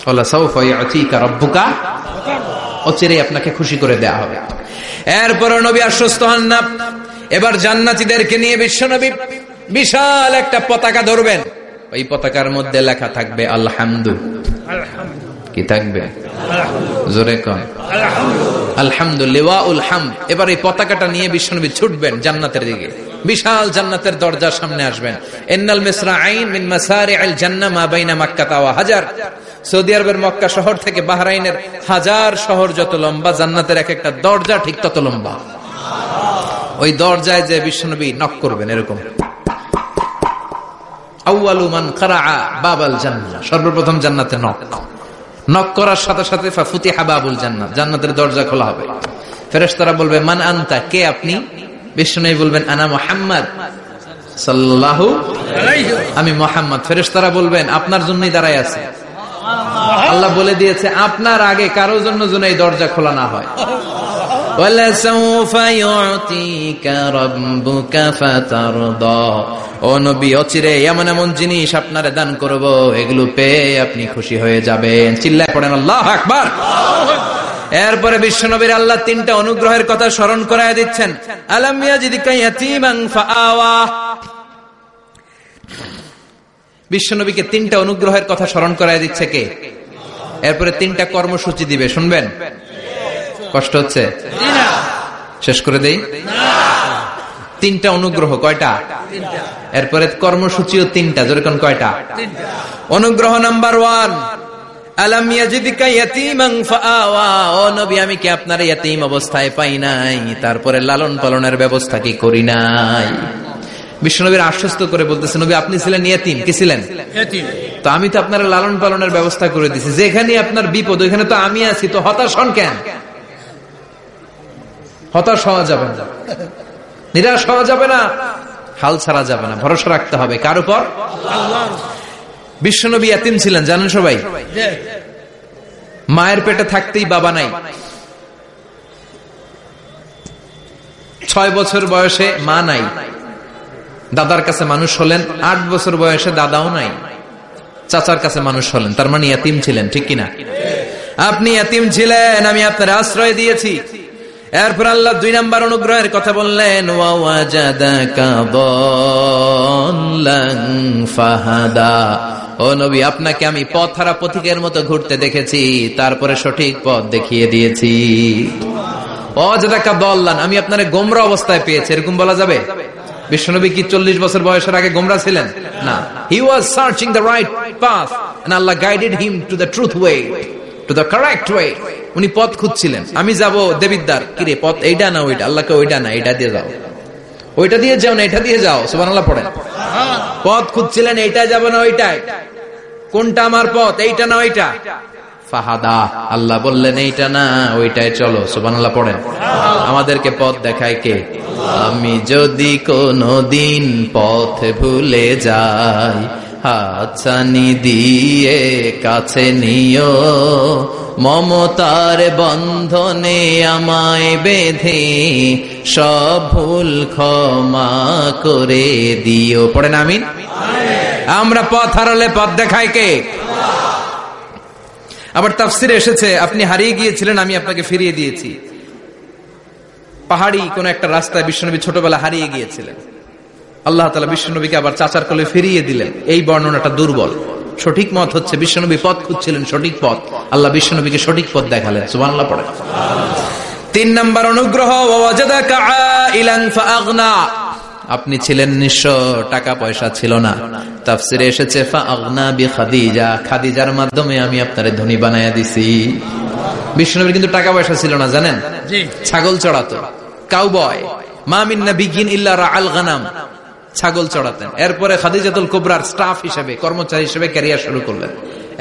ওয়ালা সাউফা ইয়াতিকা রাব্বুকা, অচিরেই আপনাকে খুশি করে দেয়া হবে। এরপর নবী আশ্বস্ত হন না। এবার জান্নাতীদেরকে নিয়ে বিশ্বনবী বিশাল একটা পতাকা ধরবেন। ওই পতাকার মধ্যে লেখা থাকবে আলহামদু। কি থাকবে? জোরে কোন আলহামদুলিল্লাহ উল হামদ। এবার এই পতাকাটা নিয়ে বিশ্বনবী ছুটবেন জান্নাতের দিকে। বিশাল জান্নাতের দরজার সামনে আসবেন। ইন্নাল মিসরাঈন মিন মাসারি'আল জান্নাহ মা বাইনা মাক্কাহ ওয়া হাজার। সৌদি আরবের মক্কা শহর থেকে বাহরাইনের হাজার শহর যত লম্বা, জান্নাতের এক একটা দরজা ঠিক তত লম্বা। ওই দরজায় যে বিশ্বনবী নক করবেন, এরকম আউয়ালু মান কারাআ বাবাল জান্নাহ, সর্বপ্রথম জান্নাতে নক করার সাথে সাথে ফাফুতিহা বাবুল জান্নাহ, জান্নাতের দরজা খোলা হবে। ফেরেশতারা বলবে, মান আনতা, কে আপনি? বিশ্বনবী বলবেন, আনা মুহাম্মদ সাল্লাল্লাহু আলাইহি, আমি মুহাম্মদ। ফেরেশতারা বলবেন, আপনার জন্যই দাঁড়ায় আছে। আল্লাহ বলে দিয়েছে আপনার আগে কারোর জন্য যেন এই দরজা খোলা না হয়। ওয়ালা সাউফা ইউতিকা রাব্বুকা ফাতারদা, ও নবী অচিরে এমন এমন জিনিস আপনারে দান করব, এগুলো পেয়ে আপনি খুশি হয়ে যাবেন। চিল্লায় পড়েন আল্লাহু আকবার। এরপরে বিশ্বনবীর আল্লাহ তিনটা অনুগ্রহের কথা স্মরণ করায় দিচ্ছেন। আলাম ইয়াজিদকা ইয়াতীমান ফাআওয়া, বিশ্বনবীকে তিনটা অনুগ্রহের কথা স্মরণ করায় দিচ্ছে কে? এরপরে তিনটা কর্মসূচি দিবে, শুনবেন? কষ্ট হচ্ছে? শেষ করে দেই? তিনটা অনুগ্রহ। কয়টা? এরপরে কর্মসূচিও তিনটা। যেরকম কয়টা? অনুগ্রহ নাম্বার 1, আলাম ইয়াজিদকা ইয়াতীমান ফাআওয়া। ও নবী, আমি কি আপনার ইয়াতীম অবস্থায় পাই নাই, তারপরে লালন পালনের ব্যবস্থা কি করি নাই? বিশ্বনবীর আশ্বস্ত করে বলতেছে, নবী আপনি ছিলেন ইয়াতীম। কি ছিলেন? ইয়াতীম। তো আমি তো আপনার লালন পালনের ব্যবস্থা করে দিছি। যেখানে আপনার বিপদ ওইখানে তো আমি আছি, তো হতাশ হন কেন? হতাশ হওয়া যাবে না, নিরাশ হওয়া যাবে না, হাল ছাড়া যাবে না, ভরসা রাখতে হবে কার উপর? আল্লাহর। বিশ্বনবী ইয়াতীম ছিলেন, জানেন সবাই। মায়ের পেটে থাকতেই বাবা নাই। 6 বছর বয়সে মা নাই, দাদার কাছে মানুষ হলেন। 8 বছর বয়সে দাদাও নাই, চাচার কাছে মানুষ হলেন। তার মানে ইয়াতীম ছিলেন, ঠিক কিনা? আপনি ইয়াতীম ছিলেন, আমি আপনার আশ্রয় দিয়েছি। এরপর আল্লাহ 2 নাম্বার অনুগ্রহের কথা বললেন, ওয়া ওয়াজাদাকা দাল্লান ফাহাদা। ও নবী, আপনাকে আমি পথহারা পথিকের মতো ঘুরতে দেখেছি, তারপরে সঠিক পথ দেখিয়ে দিয়েছি। ওয়াজাদাকা দাল্লান, আমি আপনারে গোমরা অবস্থায় পেয়েছি, এরকম বলা যাবে? বিশ্বনবী কি 40 বছর বয়সের আগে গোমরা ছিলেন? না। He was searching the right path and আল্লাহ guided him to the truth way, to the correct way. উনি পথ খুঁজছিলেন। আমি যাব দেবিদ্দার, কিরে পথ এইটা না ওইটা? আল্লাহকে ওইটা না এইটা দিয়ে যাও, ওইটা দিয়ে যাও না এটা দিয়ে যাও। সুবহানাল্লাহ পড়েন। পথ খুঁজছিলেন, এইটা যাব না ওইটাই, কোনটা আমার পথ, এইটা না ওইটা? ফাহাদা, আল্লাহ বললেন এইটা না ওইটাই চলো। সুবহানাল্লাহ পড়েন। আমাদেরকে পথ দেখায় কে? আমি যদি কোনদিন পথ ভুলে যাই, হাতছানি দিয়ে কাছে নিও, মমতার বন্ধনে আমায় বেঁধে সব ভুল ক্ষমা করে দিও। পড়েন আমিন। আমরা পথ হারালে পথ দেখায় কে? আবার তাফসিরে এসেছে, আপনি হারিয়ে গিয়েছিলেন, আমি আপনাকে ফিরিয়ে দিয়েছি। পাহাড়ি কোন একটা রাস্তায় বিশ্বনবী ছোটবেলা হারিয়ে গিয়েছিলেন, আল্লাহ তাআলা বিশ্বনবীকে আবার চাচার কোলে ফিরিয়ে দিলেন। এই বর্ণনাটা দুর্বল। সঠিক মত হচ্ছে বিশ্বনবী পথ খুঁজছিলেন, সঠিক পথ, আল্লাহ বিশ্বনবীকে সঠিক পথ দেখালেন। সুবহানাল্লাহ পড়ে। 3 নাম্বার অনুগ্রহ, ওয়াজাদাকা আইলান ফাআগনা। আপনি ছিলেন নিঃস্ব, টাকা পয়সা ছিল না। তাফসিরে এসেছে ফাআগনা বিখাদিজা, খাদিজার মাধ্যমে আমি আপনারে ধনী বানায়া দিছি। বিশ্বনবীর কিন্তু টাকা পয়সা ছিল না, জানেন? জি। ছাগল চড়াতো, কাউবয়। মা মিন নাবিয়্যিন ইল্লা রাআল গানাম, ছাগল চড়াতেন। এরপরে খাদিজাতুল কুবরার স্টাফ হিসেবে, কর্মচারী হিসেবে ক্যারিয়ার শুরু করলেন।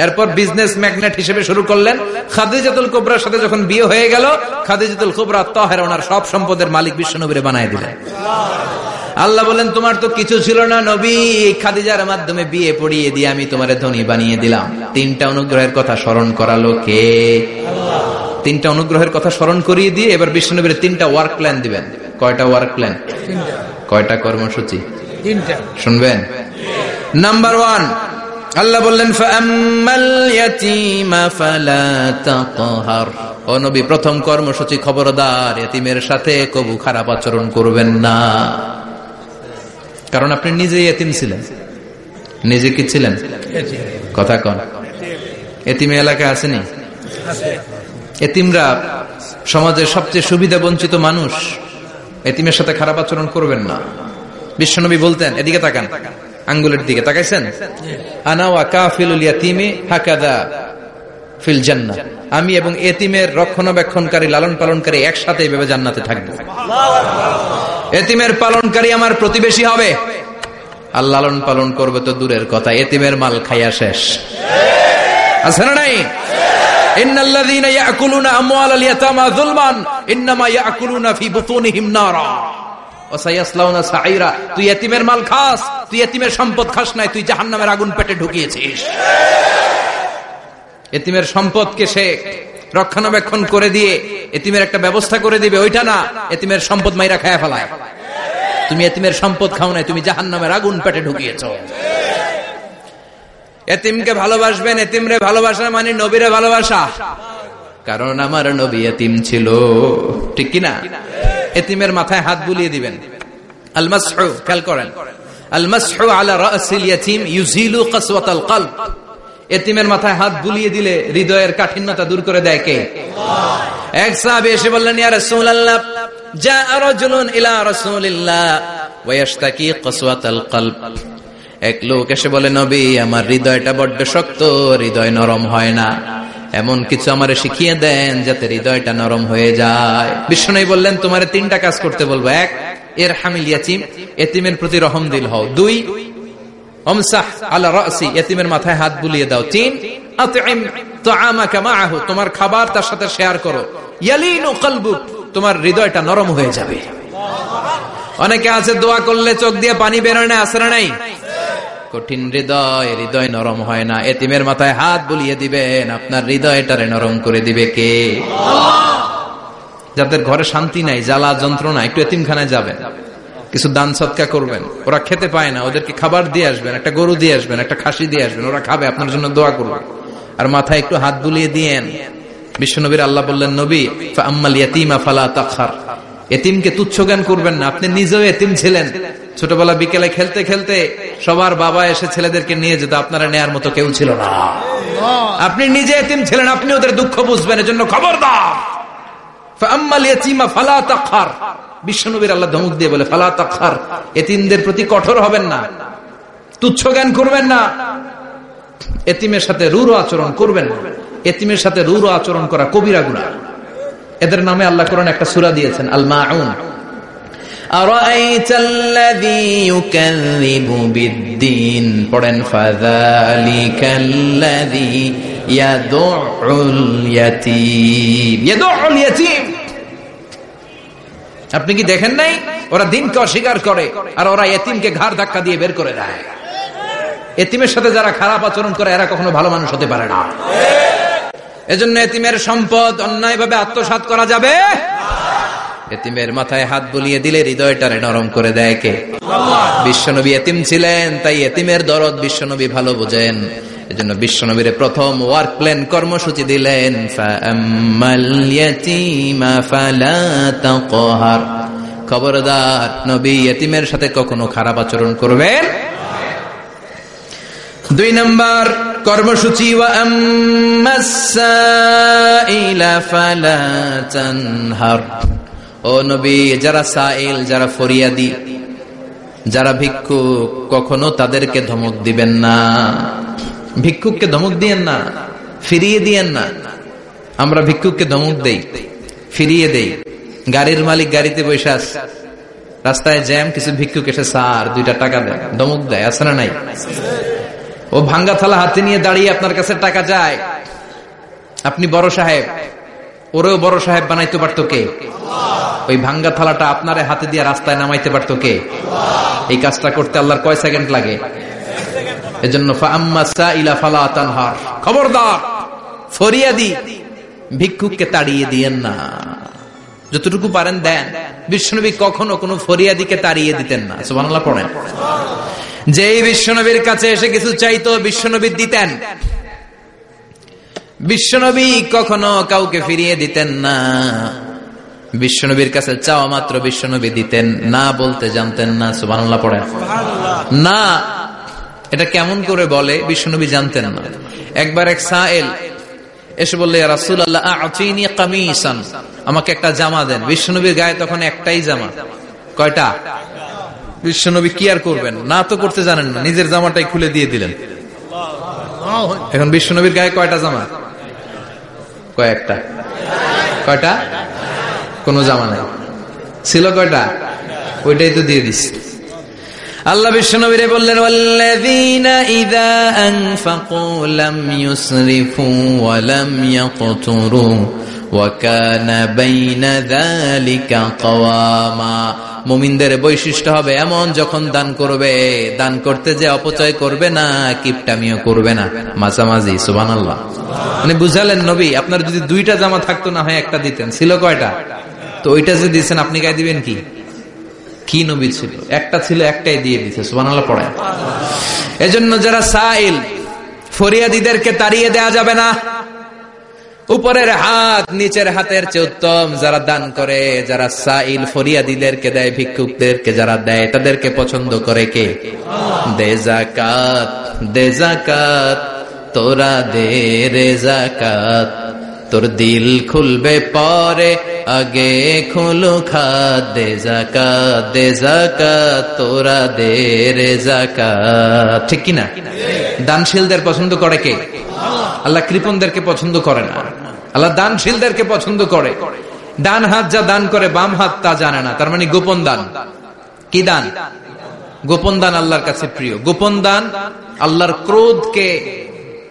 এরপর বিজনেস ম্যাগনেট হিসেবে শুরু করলেন। খাদিজাতুল কুবরার সাথে যখন বিয়ে হয়ে গেল, খাদিজাতুল কুবরা তাহেরা, ওনার সব সম্পদের মালিক বিশ্বনবীরে বানায় দিলেন। আল্লাহ বলেন, তোমার তো কিছু ছিল না নবী, খাদিজার মাধ্যমে বিয়ে পড়িয়ে দিয়ে আমি তোমারে ধনী বানিয়ে দিলাম। 3টা অনুগ্রহের কথা স্মরণ করালো কে? আল্লাহ। 3টা অনুগ্রহের কথা স্মরণ করিয়ে দিয়ে এবার বিশ্বনবীর 3টা ওয়ার্ক প্ল্যান দিবেন। কয়টা ওয়ার্ক প্ল্যান? 3টা। কয়টা কর্মসূচি? 3টা। শুনবেন। নাম্বার 1, আল্লাহ বললেন, ফাআম্মাল ইয়াতীমা ফালা তাকহার। ও নবী, প্রথম কর্মসূচি, খবরদার এতিমের সাথে কবু খারাপ আচরণ করবেন না। কারণ আপনি নিজে এতিম ছিলেন। নিজে কি ছিলেন? কথা কন। এতিমে এলাকা আসেনি? এতিমরা সমাজের সবচেয়ে সুবিধা বঞ্চিত মানুষ। এতিমের সাথে খারাপ আচরণ করবেন না। বিশ্বনবী বলতেন, এদিকে তাকান, আঙ্গুলের দিকে তাকাইছেন, আনা ওয়া কাফিলুল ইয়াতীমি হাকাদা ফিল জান্নাহ। আমি এবং এতিমের রক্ষণাবেক্ষণকারী, লালন পালনকারী একসাথে এইভাবে জান্নাতে থাকবো। এতিমের পালনকারী আমার প্রতিবেশী হবে, আর লালন পালন করবে তো দূরের কথা, এতিমের মাল খাইয়া শেষ। আছে না নাই? ইন্নাল্লাযীনা ইয়াকুলুনা আমওয়ালাল ইয়াতামা যুলমান ইন্নামা ইয়াকুলুনা ফি বুতুনিহিম নারা ওয়া সায়াসলাউনা সাঈরা। তুই এতিমের মাল খাস, তুই এতিমের সম্পদ খাস নাই, তুই জাহান্নামের আগুন পেটে ঢুকিয়েছিস। এতিমের সম্পদকে সে রক্ষণাবেক্ষণ করে দিয়ে এতিমের একটা ব্যবস্থা করে দিবে, ওইটা না, এতিমের সম্পদ মাইরা খায়া ফেলায়। তুমি এতিমের সম্পদ খাও নাই, তুমি জাহান্নামের আগুন পেটে ঢুকিয়েছো। এতিমকে ভালোবাসবেন, এতিমরে ভালোবাসা মানে নবীরে ভালোবাসা। কারণ আমার নবী এতিম ছিল, ঠিক কিনা? এতিমের মাথায় হাত বুলিয়ে দিবেন। আল মাসহু, খেয়াল করেন, আল মাসহু আলা রাসিল ইয়াতীম ইউজিলু কাসওয়াতাল কলব। এতিমের মাথায় হাত বুলিয়ে দিলে হৃদয়ের কাঠিন্যতা দূর করে দেয় কে? আল্লাহ। এক সাহাবী এসে বললেন, ইয়া রাসূলুল্লাহ, জাআ রাজুলুন ইলা রাসূলিল্লাহ ওয়া ইয়াশতাকি কসওয়াতাল কলব। এক লোক এসে বলে, নবী, আমার হৃদয়টা বড্ড শক্ত, হৃদয় নরম হয় না, এমন কিছু আমারে শিখিয়ে দেন যাতে হৃদয়টা নরম হয়ে যায়। বিশ্বনবী বললেন, তোমারে 3টা কাজ করতে বলবো। 1, ইরহামিল ইয়াতীম, এতিমের প্রতি রহম দিল হও। 2, আমসাহ আলা রাসি, এতিমের মাথায় হাত বুলিয়ে দাও। 3, আতইম তাআমাকা মাআহু, তোমার খাবার তার সাথে শেয়ার করো। ইয়ালিনু কলবুক, তোমার হৃদয়টা নরম হয়ে যাবে। অনেকে আছে দোয়া করলে চোখ দিয়ে পানি বের হয় না, আসরা নাই? কঠিন হৃদয় নরম হয় না। এতিমের মাথায় হাত বুলিয়ে দিবেন, আপনার হৃদয়টারে নরম করে দিবে কে? যাদের ঘরে শান্তি নাই, জ্বালা যন্ত্রণা, একটু এতিমখানায় যাবেন, কিছু দান সদকা করবেন। ওরা খেতে পায় না, ওদেরকে খাবার দিয়ে আসবেন, একটা গরু দিয়ে আসবেন, একটা খাসি দিয়ে আসবেন, ওরা খাবে, আপনার জন্য দোয়া করবে। আর মাথায় একটু হাত বুলিয়ে দিয়েন। বিশ্বনবীর আল্লাহ বললেন, নবী, ফাআম্মাল ইয়াতীমা ফালা তাকহার, এতিমকে তুচ্ছ জ্ঞান করবেন না। আপনি নিজেও এতিম ছিলেন, ছোটবেলা বিকেলে খেলতে খেলতে সবার বাবা এসে ছেলেদেরকে নিয়ে যেত, আপনারা নেয়ার মতো কেউ ছিল না। আপনি নিজে এতিম ছিলেন, আপনি ওদের দুঃখ বুঝবেন, এজন্য খবরদার। ফাআম্মাল ইয়াতীমা ফালা তাকহার, বিশ্বনবীর আল্লাহ ধমক দিয়ে বলে, ফালা তাকহার, এতিমদের প্রতি কঠোর হবেন না, তুচ্ছ জ্ঞান করবেন না, এতিমের সাথে রূঢ় আচরণ করবেন না। এতিমের সাথে রূঢ় আচরণ করা কবিরা গুনাহ। এদের নামে আল্লাহ কোরআনে একটা সূরা দিয়েছেন, আল মাউন। আরাআইতাল্লাযী ইউকাযযিবু বিদ্দীন, পড়েন, ফাযালিকাল্লাযী ইয়াদউল ইয়াতীম, ইয়াদউল ইয়াতীম। আপনি কি দেখেন নাই, ওরা দিনকে অস্বীকার করে আর ওরা এতিমকে ঘাড় ধাক্কা দিয়ে বের করে দেয়। এতিমের সাথে যারা খারাপ আচরণ করে এরা কখনো ভালো মানুষ হতে পারে না। এজন্য এতিমের সম্পদ অন্যায়ভাবে আত্মসাৎ করা যাবে। এতিমের মাথায় হাত বুলিয়ে দিলে হৃদয়টারে নরম করে দেয় কে? বিশ্বনবী এতিম ছিলেন, তাই এতিমের দরদ বিশ্বনবী ভালো বোঝেন। এজন্য বিশ্বনবীর প্রথম ওয়ার্ক প্ল্যান, কর্মসূচি দিলেন, ফাআম্মাল ইয়াতীমা ফালা তাকহার, খবরদার নবী এতিমের সাথে কখনো খারাপ আচরণ করবেন। 2 নম্বর কর্মসূচি, ওয়া আম্মাস সাইলা ফালা তানহার, ও নবী, যারা সাইল, যারা ফরিয়াদি, যারা ভিক্ষুক, কখনো তাদেরকে ধমক দিবেন না। ভিক্ষুককে ধমক দিয়েন না, ফিরিয়ে দিয়েন না। আমরা ভিক্ষুককে ধমক দেই, ফিরিয়ে দেই। গাড়ির মালিক গাড়িতে বসে আছে, রাস্তায় জ্যাম, কিছু ভিক্ষুক এসে স্যার 2টা টাকা দেয়, ধমক দেয়, আছে না নাই? ও ভাঙ্গা থালা হাতে নিয়ে দাঁড়িয়ে আপনার কাছে টাকা চায়। আপনি বড় সাহেব, ওরেও বড় সাহেব বানাইতে পারতো কে? ওই ভাঙ্গা থালাটা আপনারে হাতে দিয়ে রাস্তায় নামাইতে পারতো কে? এই কাজটা করতে আল্লাহর কয় সেকেন্ড লাগে? এজন্য ফাআম্মাস সাইলা ফালা তানহার, খবরদার ফরিয়াদি ভিক্ষুককে তাড়িয়ে দিয়েন না, যতটুকু পারেন দেন। বিশ্বনবী কখনো কোনো ফরিয়াদিকে তাড়িয়ে দিতেন না। সুবহানাল্লাহ পড়েন। যেই বিশ্বনবীর কাছে এসে কিছু চাইতো, বিশ্বনবী দিতেন। বিশ্বনবী কখনো কাউকে ফিরিয়ে দিতেন না। বিশ্বনবীর কাছে চাওয়া মাত্র বিশ্বনবী দিতেন, না বলতে জানতেন না। সুবহানাল্লাহ পড়েন। না, এটা কেমন করে বলে বিশ্বনবী জানতেন না। একবার এক সাইল এসে বললে, ইয়া রাসূলুল্লাহ আ'তিনি কামিসান, আমাকে একটা জামা দেন। বিশ্বনবীর গায়ে তখন একটাই জামা। কয়টা? বিশ্বনবী কি আর করবেন, না তো করতে জানেন না, নিজের জামাটাই খুলে দিয়ে দিলেন। এখন বিশ্বনবীর গায়ে কয়টা জামা? কয়েকটা। কয়টা? কোনো জামা নাই। ছিল কয়টা? ওইটাই তো দিয়ে দিস। আল্লাহ বিশ্বনবীরে বললেন, ওয়াল্লাযীনা ইযা আনফাকু লাম ইউসরিফু ওয়া লাম ইয়াকতুরু ওয়া কানা বাইনা যালিকা কাওয়ামা। মুমিনদের বৈশিষ্ট্য হবে এমন, যখন দান করবে, দান করতে যে অপচয় করবে না, কিপটামিও করবে না, মাঝামাঝি। সুবহানাল্লাহ। মানে বুঝালেন নবী, আপনার যদি 2টা জামা থাকতো না হয় একটা দিতেন। ছিল কয়টা? তো ওইটা যে দিয়েছেন আপনি গায়ে দিবেন কি? কি নবী ছিল? একটা ছিল, একটাই দিয়ে দিতে। সুবহানাল্লাহ পড়ে। এজন্য যারা সাইল, ফরিয়াদিদেরকে তাড়িয়ে দেয়া যাবে না। উপরের হাত নিচের হাতের চেয়ে উত্তম যারা দান করে, যারা সাইল ফরিয়াদিদেরকে দেয়, ভিক্ষুকদেরকে যারা দেয়, তাদেরকে পছন্দ করে কে? দে যাকাত, দে যাকাত, তোরা দে রে যাকাত, তোর দিল খুলবে পরে, আগে খুলো খাত দে যাকাত তোরা দে রে যাকাত। ঠিক কিনা? দানশীলদের পছন্দ করে কে? আল্লাহ কৃপণদেরকে পছন্দ করে না, আল্লাহ দানশীলদেরকে পছন্দ করে। ডান হাত যা দান করে বাম হাত তা জানে না, তার মানে গোপন দান। কি দান? গোপন দান আল্লাহর কাছে প্রিয়। গোপন দান আল্লাহর ক্রোধকে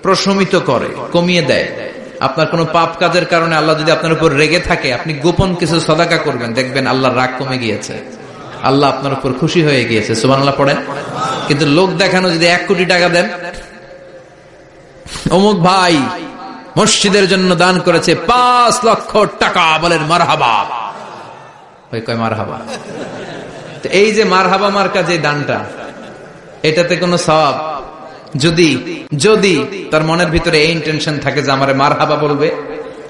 প্রশমিত করে, কমিয়ে দেয়। আপনার কোনো পাপ কাজের কারণে আল্লাহ যদি আপনার উপর রেগে থাকে, আপনি গোপন কিছু সদাকা করবেন, দেখবেন আল্লাহর রাগ কমে গিয়েছে, আল্লাহ আপনার উপর খুশি হয়ে গিয়েছে। সুবহানাল্লাহ পড়েন। কিন্তু লোক দেখানো যদি 1 কোটি টাকা দেন, অমুক ভাই মসজিদের জন্য দান করেছে 5 লক্ষ টাকা, বলেন মারহাবা। ওই কয় মারহাবা। তো এই যে মারহাবা মার্কা যে দানটা, এটাতে কোনো সওয়াব যদি যদি তার মনের ভিতরে এই ইন্টেনশন থাকে যে আমারে মারহাবা বলবে,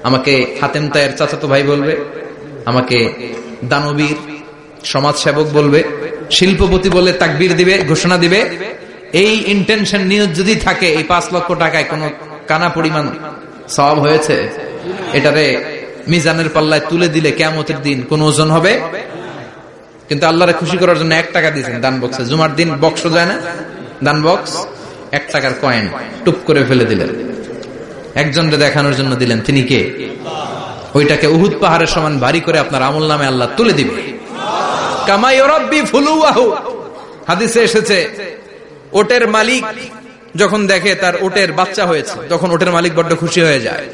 আমাকে হাতেম তায়ের চাচাতো ভাই বলবে, আমাকে দানবীর সমাজসেবক বলবে, শিল্পপতি বলে তাকবীর দিবে, ঘোষণা দিবে, এই ইন্টেনশন নিয়ে যদি থাকে, এই 5 লক্ষ টাকায় কোনো কানা পরিমাণ সওয়াব হয়েছে, এটারে মিজানের পাল্লায় তুলে দিলে কিয়ামতের দিন কোন ওজন হবে? কিন্তু আল্লাহরে খুশি করার জন্য 1 টাকা দিয়েছেন দান বক্সে। জুমার দিন বক্স যায় না, দান বক্স, 1 টাকার কয়েন টুপ করে ফেলে দিলেন, একজনকে দেখানোর জন্য দিলেন। তিনি কে? ওইটাকে উহুদ পাহাড়ের সমান ভারী করে আপনার আমল নামে আল্লাহ তুলে দিবে। কামা ইউরাব্বি ফুলুয়াহু, হাদিসে এসেছে, ওটের মালিক যখন দেখে তার ওটের বাচ্চা হয়েছে, তখন ওটের মালিক বড্ড খুশি হয়ে যায়।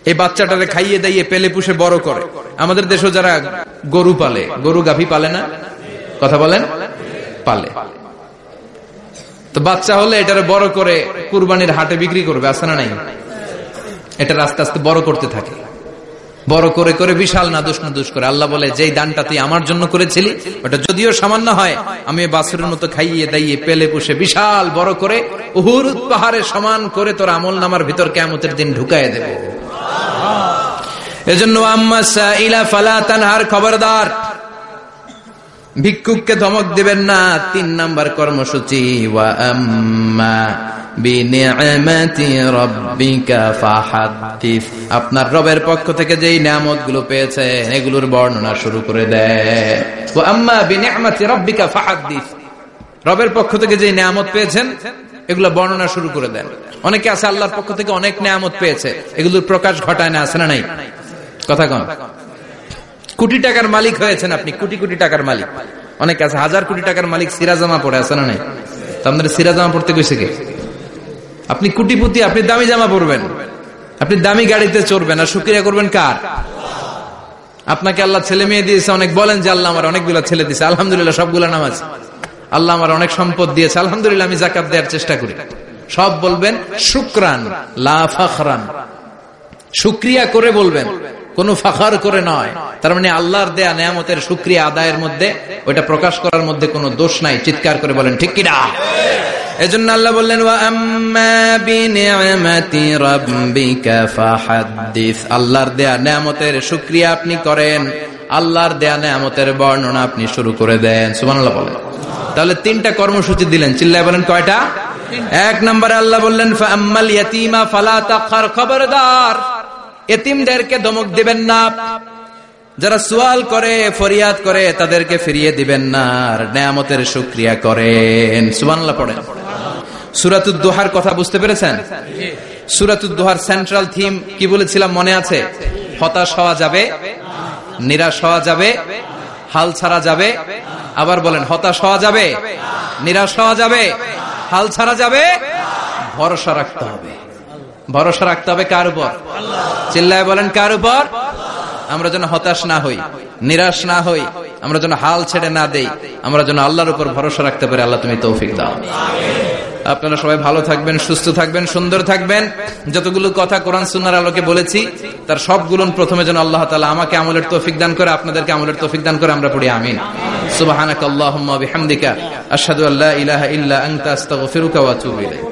এই বাচ্চাটারে খাইয়ে দাইয়ে পেলে পুষে বড় করে। আমাদের দেশে যারা গরু পালে, গরু গাভী পালে না, কথা বলেন, পালে, তো বাচ্চা হলে এটারে বড় করে কুরবানির হাটে বিক্রি করবে, আছে না নাই? এটা আস্তে আস্তে বড় করতে থাকে, বড় করে করে বিশাল নাদুস করে। আল্লাহ বলে, যেই দানটা তুই আমার জন্য করেছিলি, ওটা যদিও সামান্য হয়, আমি বাছুরের মতো খাইয়ে দাইয়ে পেলে পুষে বিশাল বড় করে উহুদ পাহাড়ের সমান করে তোর আমল নামার ভিতর কিয়ামতের দিন ঢুকায় দেব। এজন্য আম্মা সাইলা ফালা তানহার, খবরদার ভিক্ষুককে ধমক দিবেন না। 3 নাম্বার কর্মসূচি, ওয়া আম্মা বিনিআমাতি রাব্বিকা ফাহাদ্দিস, আপনার রবের পক্ষ থেকে যেই নিয়ামতগুলো পেয়েছেন এগুলোর বর্ণনা শুরু করে দেন। ওয়া আম্মা বিনিআমাতি রাব্বিকা ফাহাদ্দিস, রবের পক্ষ থেকে যেই নিয়ামত পেয়েছেন এগুলো বর্ণনা শুরু করে দেন। অনেকে আছে আল্লাহর পক্ষ থেকে অনেক নিয়ামত পেয়েছে, এগুলোর প্রকাশ ঘটায় না, আছে না নাই? কথা কন। কোটি টাকার মালিক হয়েছেন আপনি, কোটি কোটি টাকার মালিক। অনেকে আছে 1000 কোটি টাকার মালিক, সিরাজামা পড়ে, আছে না নাই? আপনাদের সিরাজামা পড়তে কইছে কে? আপনি কোটিপতি, আপনি দামি জামা পরবেন, আপনি দামি গাড়িতে চড়বেন, আর শুকরিয়া করবেন কার? আপনাকে আল্লাহ ছেলে মেয়ে দিয়েছে অনেক, বলেন যে আল্লাহ আমার অনেকগুলো ছেলে দিয়েছে, আলহামদুলিল্লাহ, সবগুলা নামাজ। আল্লাহ আমার অনেক সম্পদ দিয়েছে, আলহামদুলিল্লাহ, আমি যাকাত দেওয়ার চেষ্টা করি। সব বলবেন শুকরান লা ফাখরান, শুকরিয়া করে বলবেন, কোন ফাখার করে নয়। তার মানে আল্লাহর দেয়া নিয়ামতের শুকরিয়া আদায়ের মধ্যে, ওইটা প্রকাশ করার মধ্যে কোনো দোষ নাই। চিৎকার করে বলেন ঠিক কি না? এজন্য আল্লাহ বললেন, ওয়া আম্মা বিনিআমাতি রাব্বিকা ফাহাদ্দিস, আল্লাহর দেয়া নিয়ামতের শুকরিয়া আপনি করেন, আল্লাহর দেয়া নিয়ামতের বর্ণনা আপনি শুরু করে দেন। সুবহানাল্লাহ বলেন। তাহলে 3টা কর্মসূচি দিলেন, চিল্লায় বলেন কয়টা? 1 নম্বরে আল্লাহ বললেন, ফা আম্মাল ইয়াতীমা ফালা তাকহার, খবরদার এতিমদেরকে ধমক দিবেন না, যারা সুয়াল করে ফরিয়াদ করে তাদেরকে ফিরিয়ে দিবেন না, আর নিয়ামতের শুকরিয়া করেন। সুবহানাল্লাহ পড়েন। সূরাতুদ দুহার কথা বুঝতে পেরেছেন? সূরাতুদ দুহার সেন্ট্রাল থিম কি বলেছিলাম মনে আছে? হতাশ হওয়া যাবে, নিরাশ হওয়া যাবে, হাল ছাড়া যাবে। আবার বলেন, হতাশ হওয়া যাবে, নিরাশ হওয়া যাবে, হাল ছাড়া যাবে, ভরসা রাখতে হবে। ভরসা রাখতে হবে কার উপর? চিল্লায় বলেন কার উপর? আমরা যেন হতাশ না হই, নিরাশ না হই, আমরা যেন হাল ছেড়ে না দেই, আমরা যেন আল্লাহর উপর ভরসা রাখতে পারি। আল্লাহ তুমি তৌফিক দাও। আপনারা সবাই ভালো থাকবেন, সুস্থ থাকবেন, সুন্দর থাকবেন। যতগুলো কথা কোরআন সুন্নাহর আলোকে বলেছি তার সবগুলো প্রথমে যেন আল্লাহ তাআলা আমাকে আমলের তৌফিক দান করে, আপনাদেরকে আমলের তৌফিক দান করে। আমরা পড়ি আমিন। সুবহানাকাল্লাহুম্মা ওয়া বিহামদিকা আশহাদু আল্লা ইলাহা ইল্লা আনতা আস্তাগফিরুকা ওয়া আতুবু ইলাইক।